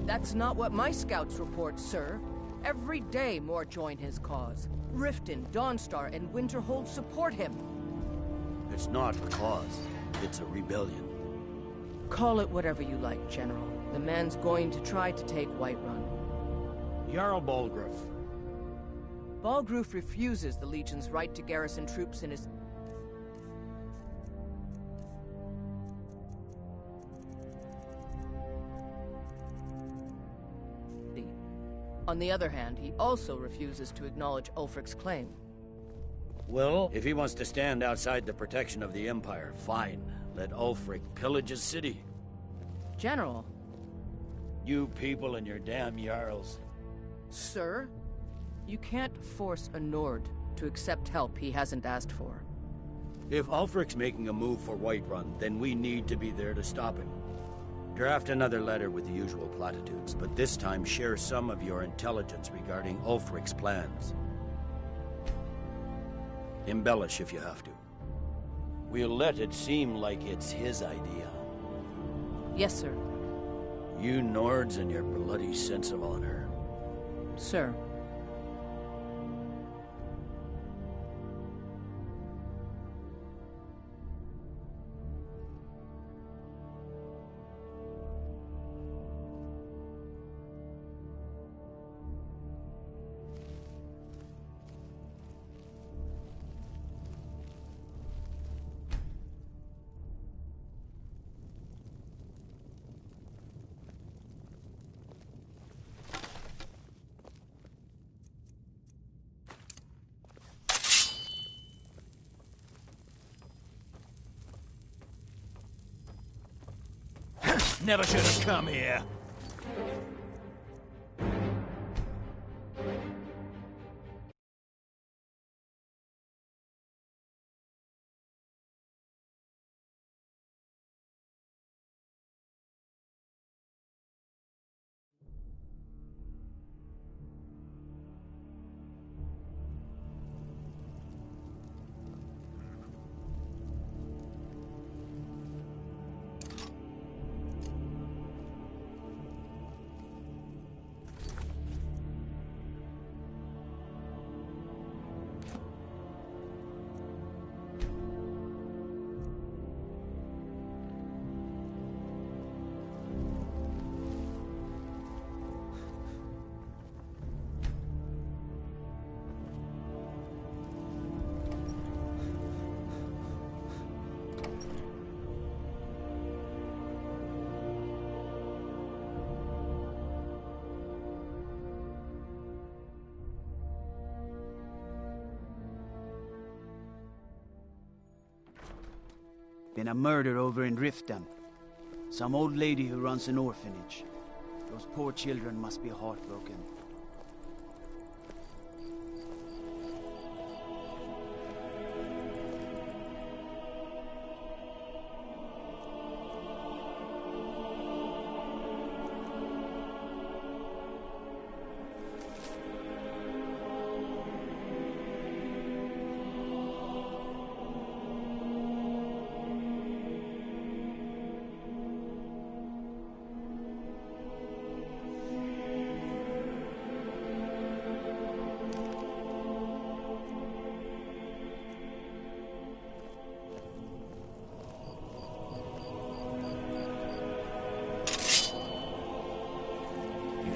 That's not what my scouts report, sir. Every day more join his cause. Riften, Dawnstar, and Winterhold support him. It's not a cause. It's a rebellion. Call it whatever you like, General. The man's going to try to take Whiterun. Jarl Balgruuf. Balgruuf refuses the Legion's right to garrison troops in his... On the other hand, he also refuses to acknowledge Ulfric's claim. Well, if he wants to stand outside the protection of the Empire, fine. Let Ulfric pillage his city. General. You people and your damn Jarls. Sir, you can't force a Nord to accept help he hasn't asked for. If Ulfric's making a move for Whiterun, then we need to be there to stop him. Draft another letter with the usual platitudes, but this time share some of your intelligence regarding Ulfric's plans. Embellish if you have to. We'll let it seem like it's his idea. Yes, sir. You Nords and your bloody sense of honor. Sir. Never should have come here. Been a murder over in Riften. Some old lady who runs an orphanage. Those poor children must be heartbroken.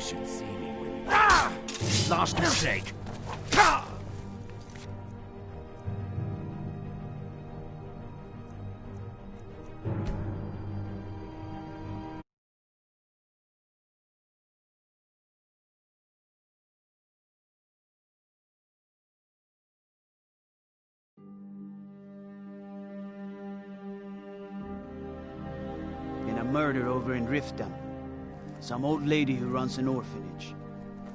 Should see me when lost the shake. murder over in Riften. Some old lady who runs an orphanage.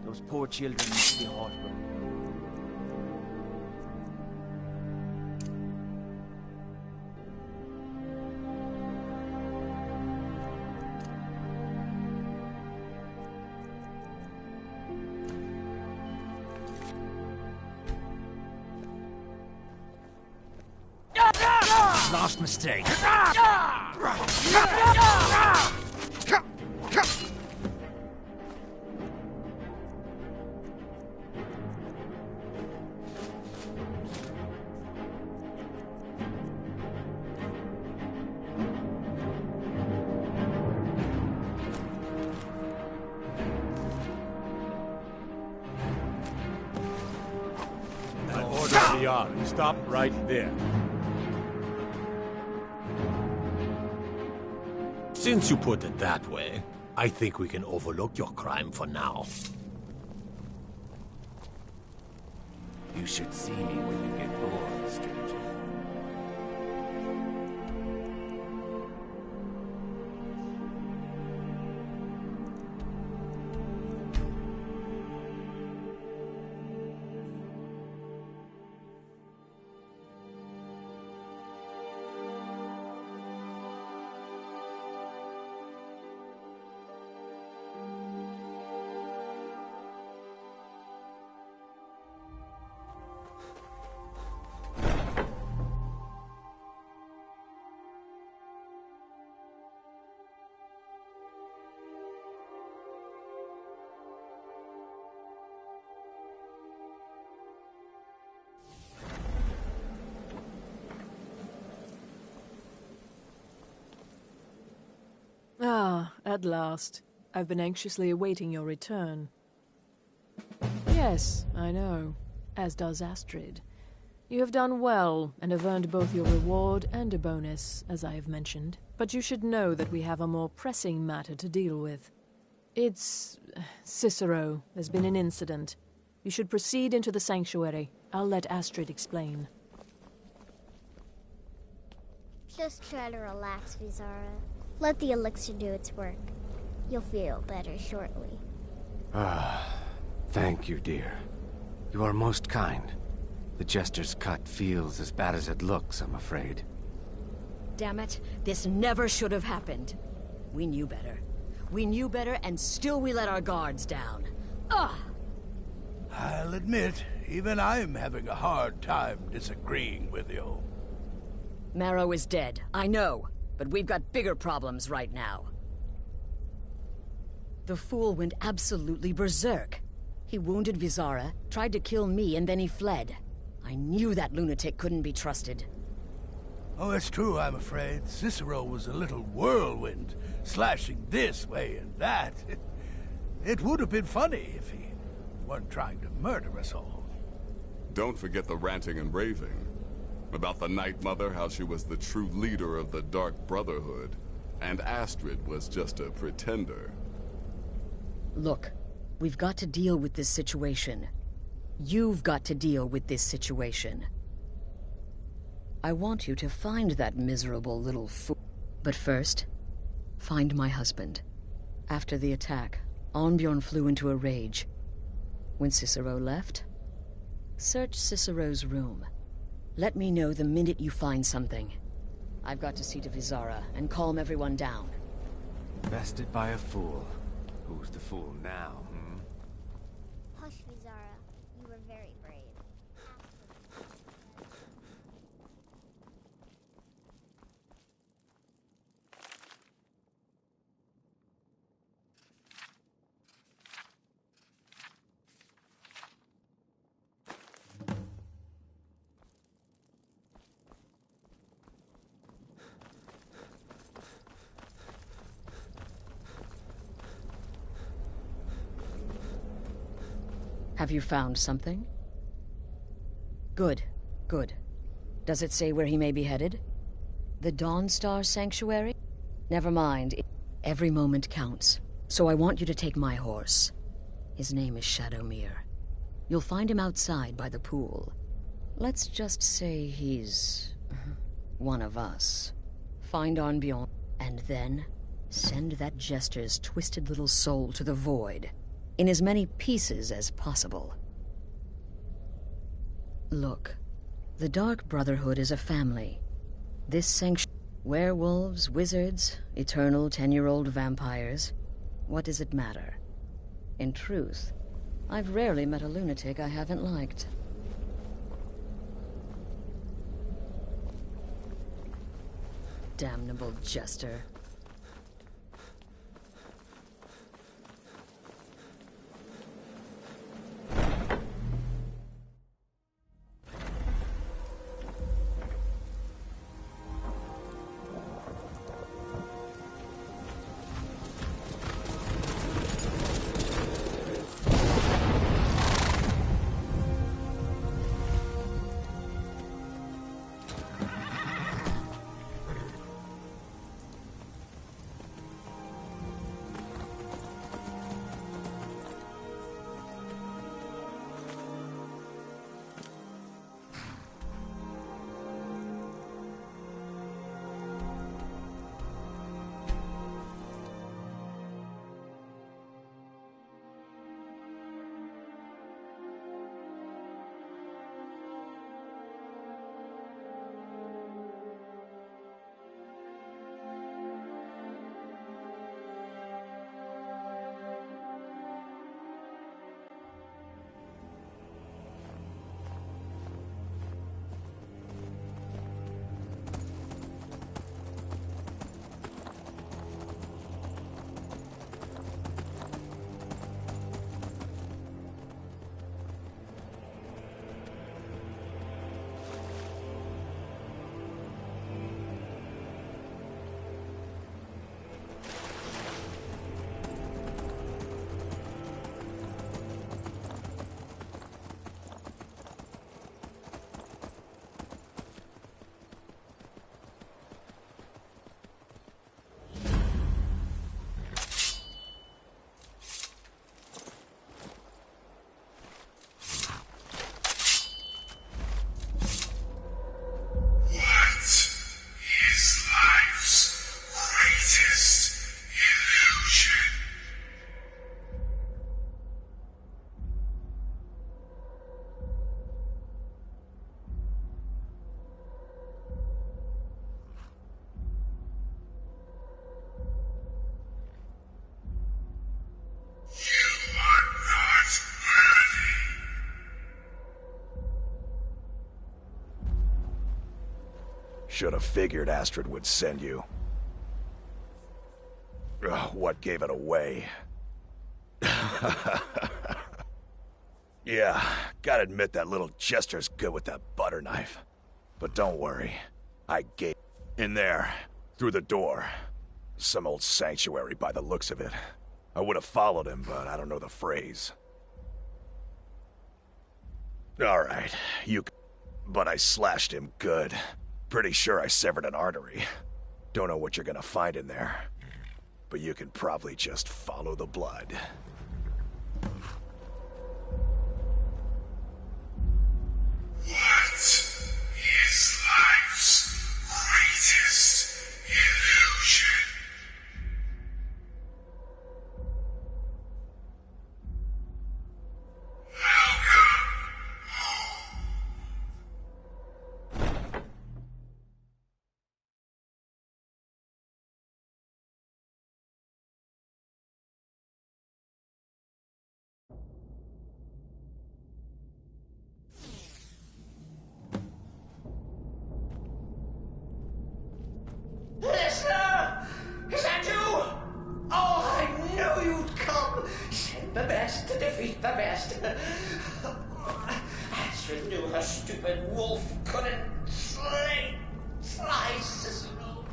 Those poor children must be heartbroken. Last mistake. I order the yard. Stop right there. Since you put it that way, I think we can overlook your crime for now. You should see me when you get bored, stranger. Ah, at last. I've been anxiously awaiting your return. Yes, I know. As does Astrid. You have done well, and have earned both your reward and a bonus, as I have mentioned. But you should know that we have a more pressing matter to deal with. It's... Cicero. There's been an incident. You should proceed into the sanctuary. I'll let Astrid explain. Just try to relax, Vizara. Let the elixir do its work. You'll feel better shortly. Ah, thank you, dear. You are most kind. The Jester's cut feels as bad as it looks, I'm afraid. Damn it, this never should have happened. We knew better. We knew better, and still we let our guards down. Ugh! I'll admit, even I'm having a hard time disagreeing with you. Marrow is dead, I know. But we've got bigger problems right now. The fool went absolutely berserk. He wounded Vizara, tried to kill me, and then he fled. I knew that lunatic couldn't be trusted. Oh, it's true, I'm afraid. Cicero was a little whirlwind, slashing this way and that. It would have been funny if he weren't trying to murder us all. Don't forget the ranting and raving. About the Night Mother, how she was the true leader of the DarkbroHood, and Astrid was just a pretender. Look, we've got to deal with this situation. You've got to deal with this situation. I want you to find that miserable little fool. But first, find my husband. After the attack, Arnbjorn flew into a rage. When Cicero left, search Cicero's room. Let me know the minute you find something. I've got to see to Vizara and calm everyone down. Bested by a fool. Who's the fool now, Hush, Vizara. You were very brave. Have you found something? Good, good. Does it say where he may be headed? The Dawnstar Sanctuary? Never mind. Every moment counts. So I want you to take my horse. His name is Shadowmere. You'll find him outside by the pool. Let's just say he's... one of us. Find Arnbjorn, and then Send that jester's twisted little soul to the void, in as many pieces as possible. Look, the Dark Brotherhood is a family. This sanctuary... Werewolves, wizards, eternal 10-year-old vampires. What does it matter? In truth, I've rarely met a lunatic I haven't liked. Damnable jester. Should have figured Astrid would send you. Ugh, what gave it away? Yeah, gotta admit that little jester's good with that butter knife. But don't worry, I gave in there, through the door. Some old sanctuary by the looks of it. I would have followed him, but I don't know the phrase. Alright, but I slashed him good. Pretty sure I severed an artery. Don't know what you're gonna find in there. But you can probably just follow the blood. What is life's greatest illusion? Listener! Is that you? Oh, I knew you'd come! Send the best to defeat the best. Astrid knew her stupid wolf couldn't slice Cicero.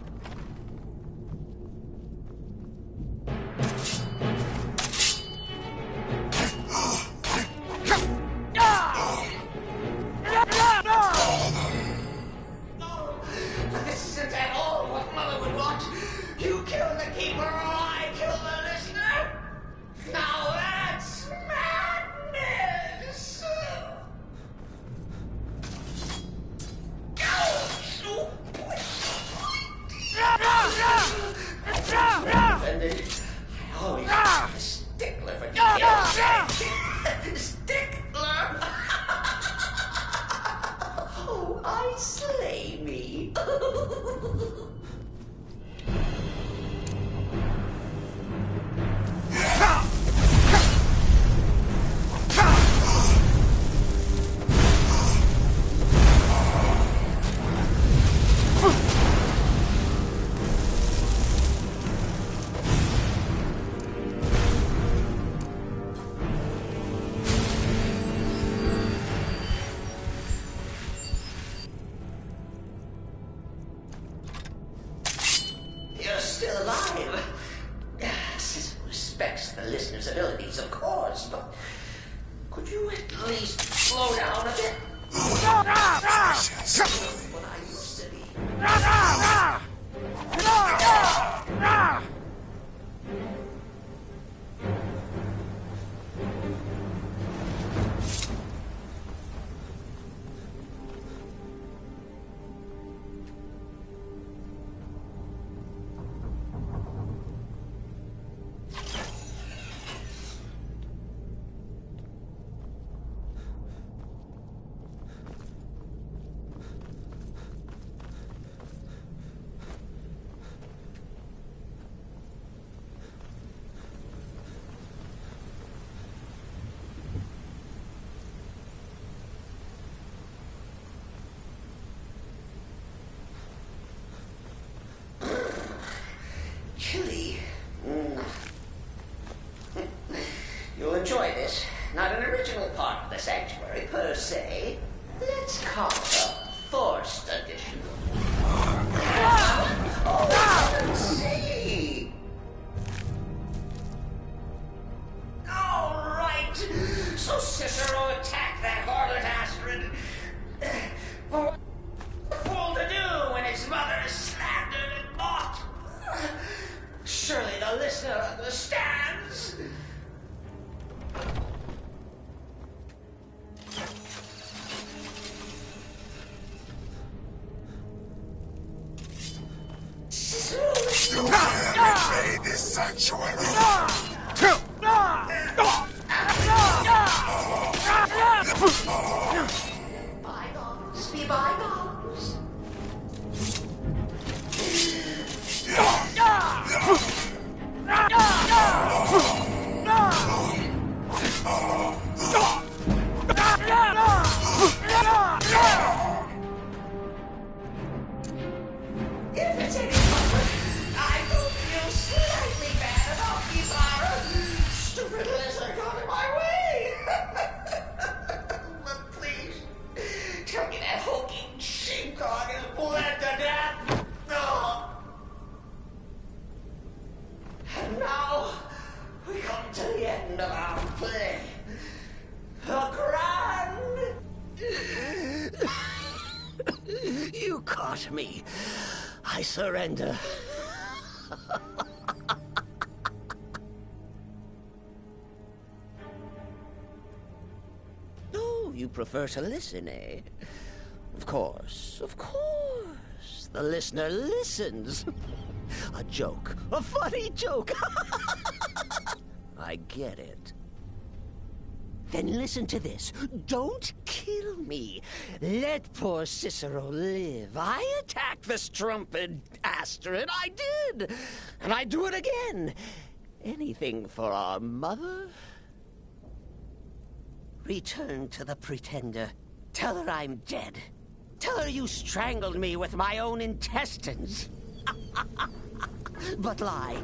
This isn't at all what Mother would want. You kill the keeper or I kill the listener. Now that's madness. I slay me. You're still alive. Cicero respects the listener's abilities, of course, but could you at least slow down a bit? What I used to be. Chilly. You'll enjoy this. Not an original part of the sanctuary, per se. Let's call it a forced addition. Oh, let's see. All right. So Cicero attacked that harlot Astrid. What a fool to do when his mother is slandered and mocked. Surely the listener understands. You have betrayed this sanctuary. Bygones be bygones. If it's any comfort, I don't feel slightly bad about Bizarre. Stupid lizard got in my way. But please, tell me that hulking sheepdog is bled to death. Oh. And now, we come to the end of our play. The grand... You caught me. I surrender. Oh, you prefer to listen, eh? Of course, of course. The listener listens. A joke. A funny joke. I get it. Then listen to this. Don't kill me. Let poor Cicero live. I attacked the strumpet Astrid. I did. And I do it again. Anything for our mother? Return to the Pretender. Tell her I'm dead. Tell her you strangled me with my own intestines. But lie.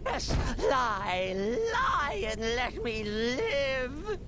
Yes, lie and let me live.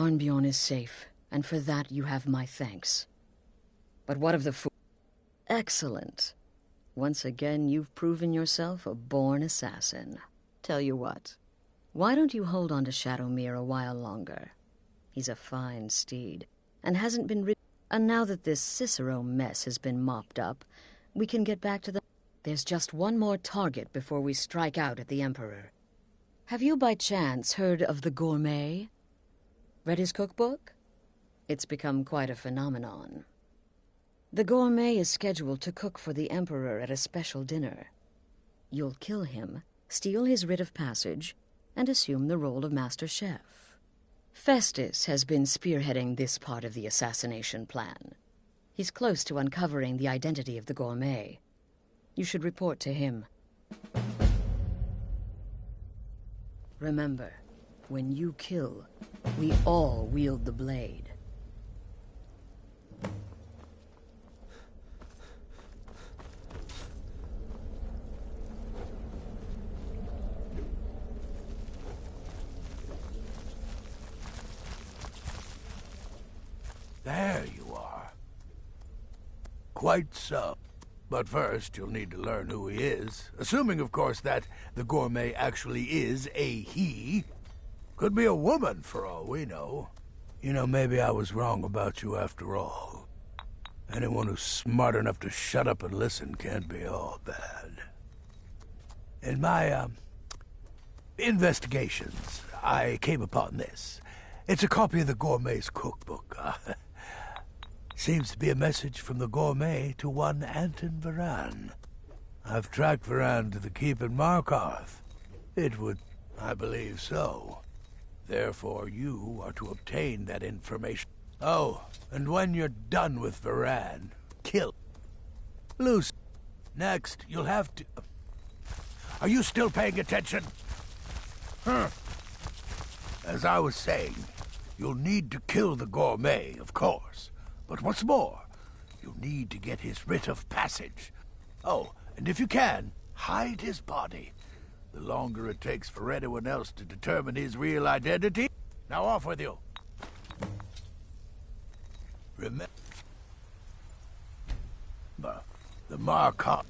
Arnbjorn is safe, and for that you have my thanks. But what of the fool? Excellent. Once again, you've proven yourself a born assassin. Tell you what, why don't you hold on to Shadowmere a while longer? He's a fine steed, and hasn't been and now that this Cicero mess has been mopped up, we can get back to the... There's just one more target before we strike out at the Emperor. Have you by chance heard of the Gourmet? Read his cookbook? It's become quite a phenomenon. The Gourmet is scheduled to cook for the Emperor at a special dinner. You'll kill him, steal his writ of passage, and assume the role of Master Chef. Festus has been spearheading this part of the assassination plan. He's close to uncovering the identity of the Gourmet. You should report to him. Remember, when you kill, we all wield the blade. There you are. Quite so. But first, you'll need to learn who he is. Assuming, of course, that the Gourmet actually is a he. Could be a woman, for all we know. You know, maybe I was wrong about you after all. Anyone who's smart enough to shut up and listen can't be all bad. In my, investigations, I came upon this. It's a copy of the Gourmet's cookbook. Seems to be a message from the Gourmet to one Anton Varan. I've tracked Varan to the keep in Markarth. It would... I believe so. Therefore, you are to obtain that information. Oh, and when you're done with Varan, kill Lucy. Next, you'll have to... Are you still paying attention? As I was saying, you'll need to kill the Gourmet, of course. But what's more, you'll need to get his writ of passage. Oh, and if you can, hide his body. The longer it takes for anyone else to determine his real identity... Now off with you. Remember, the Markarth...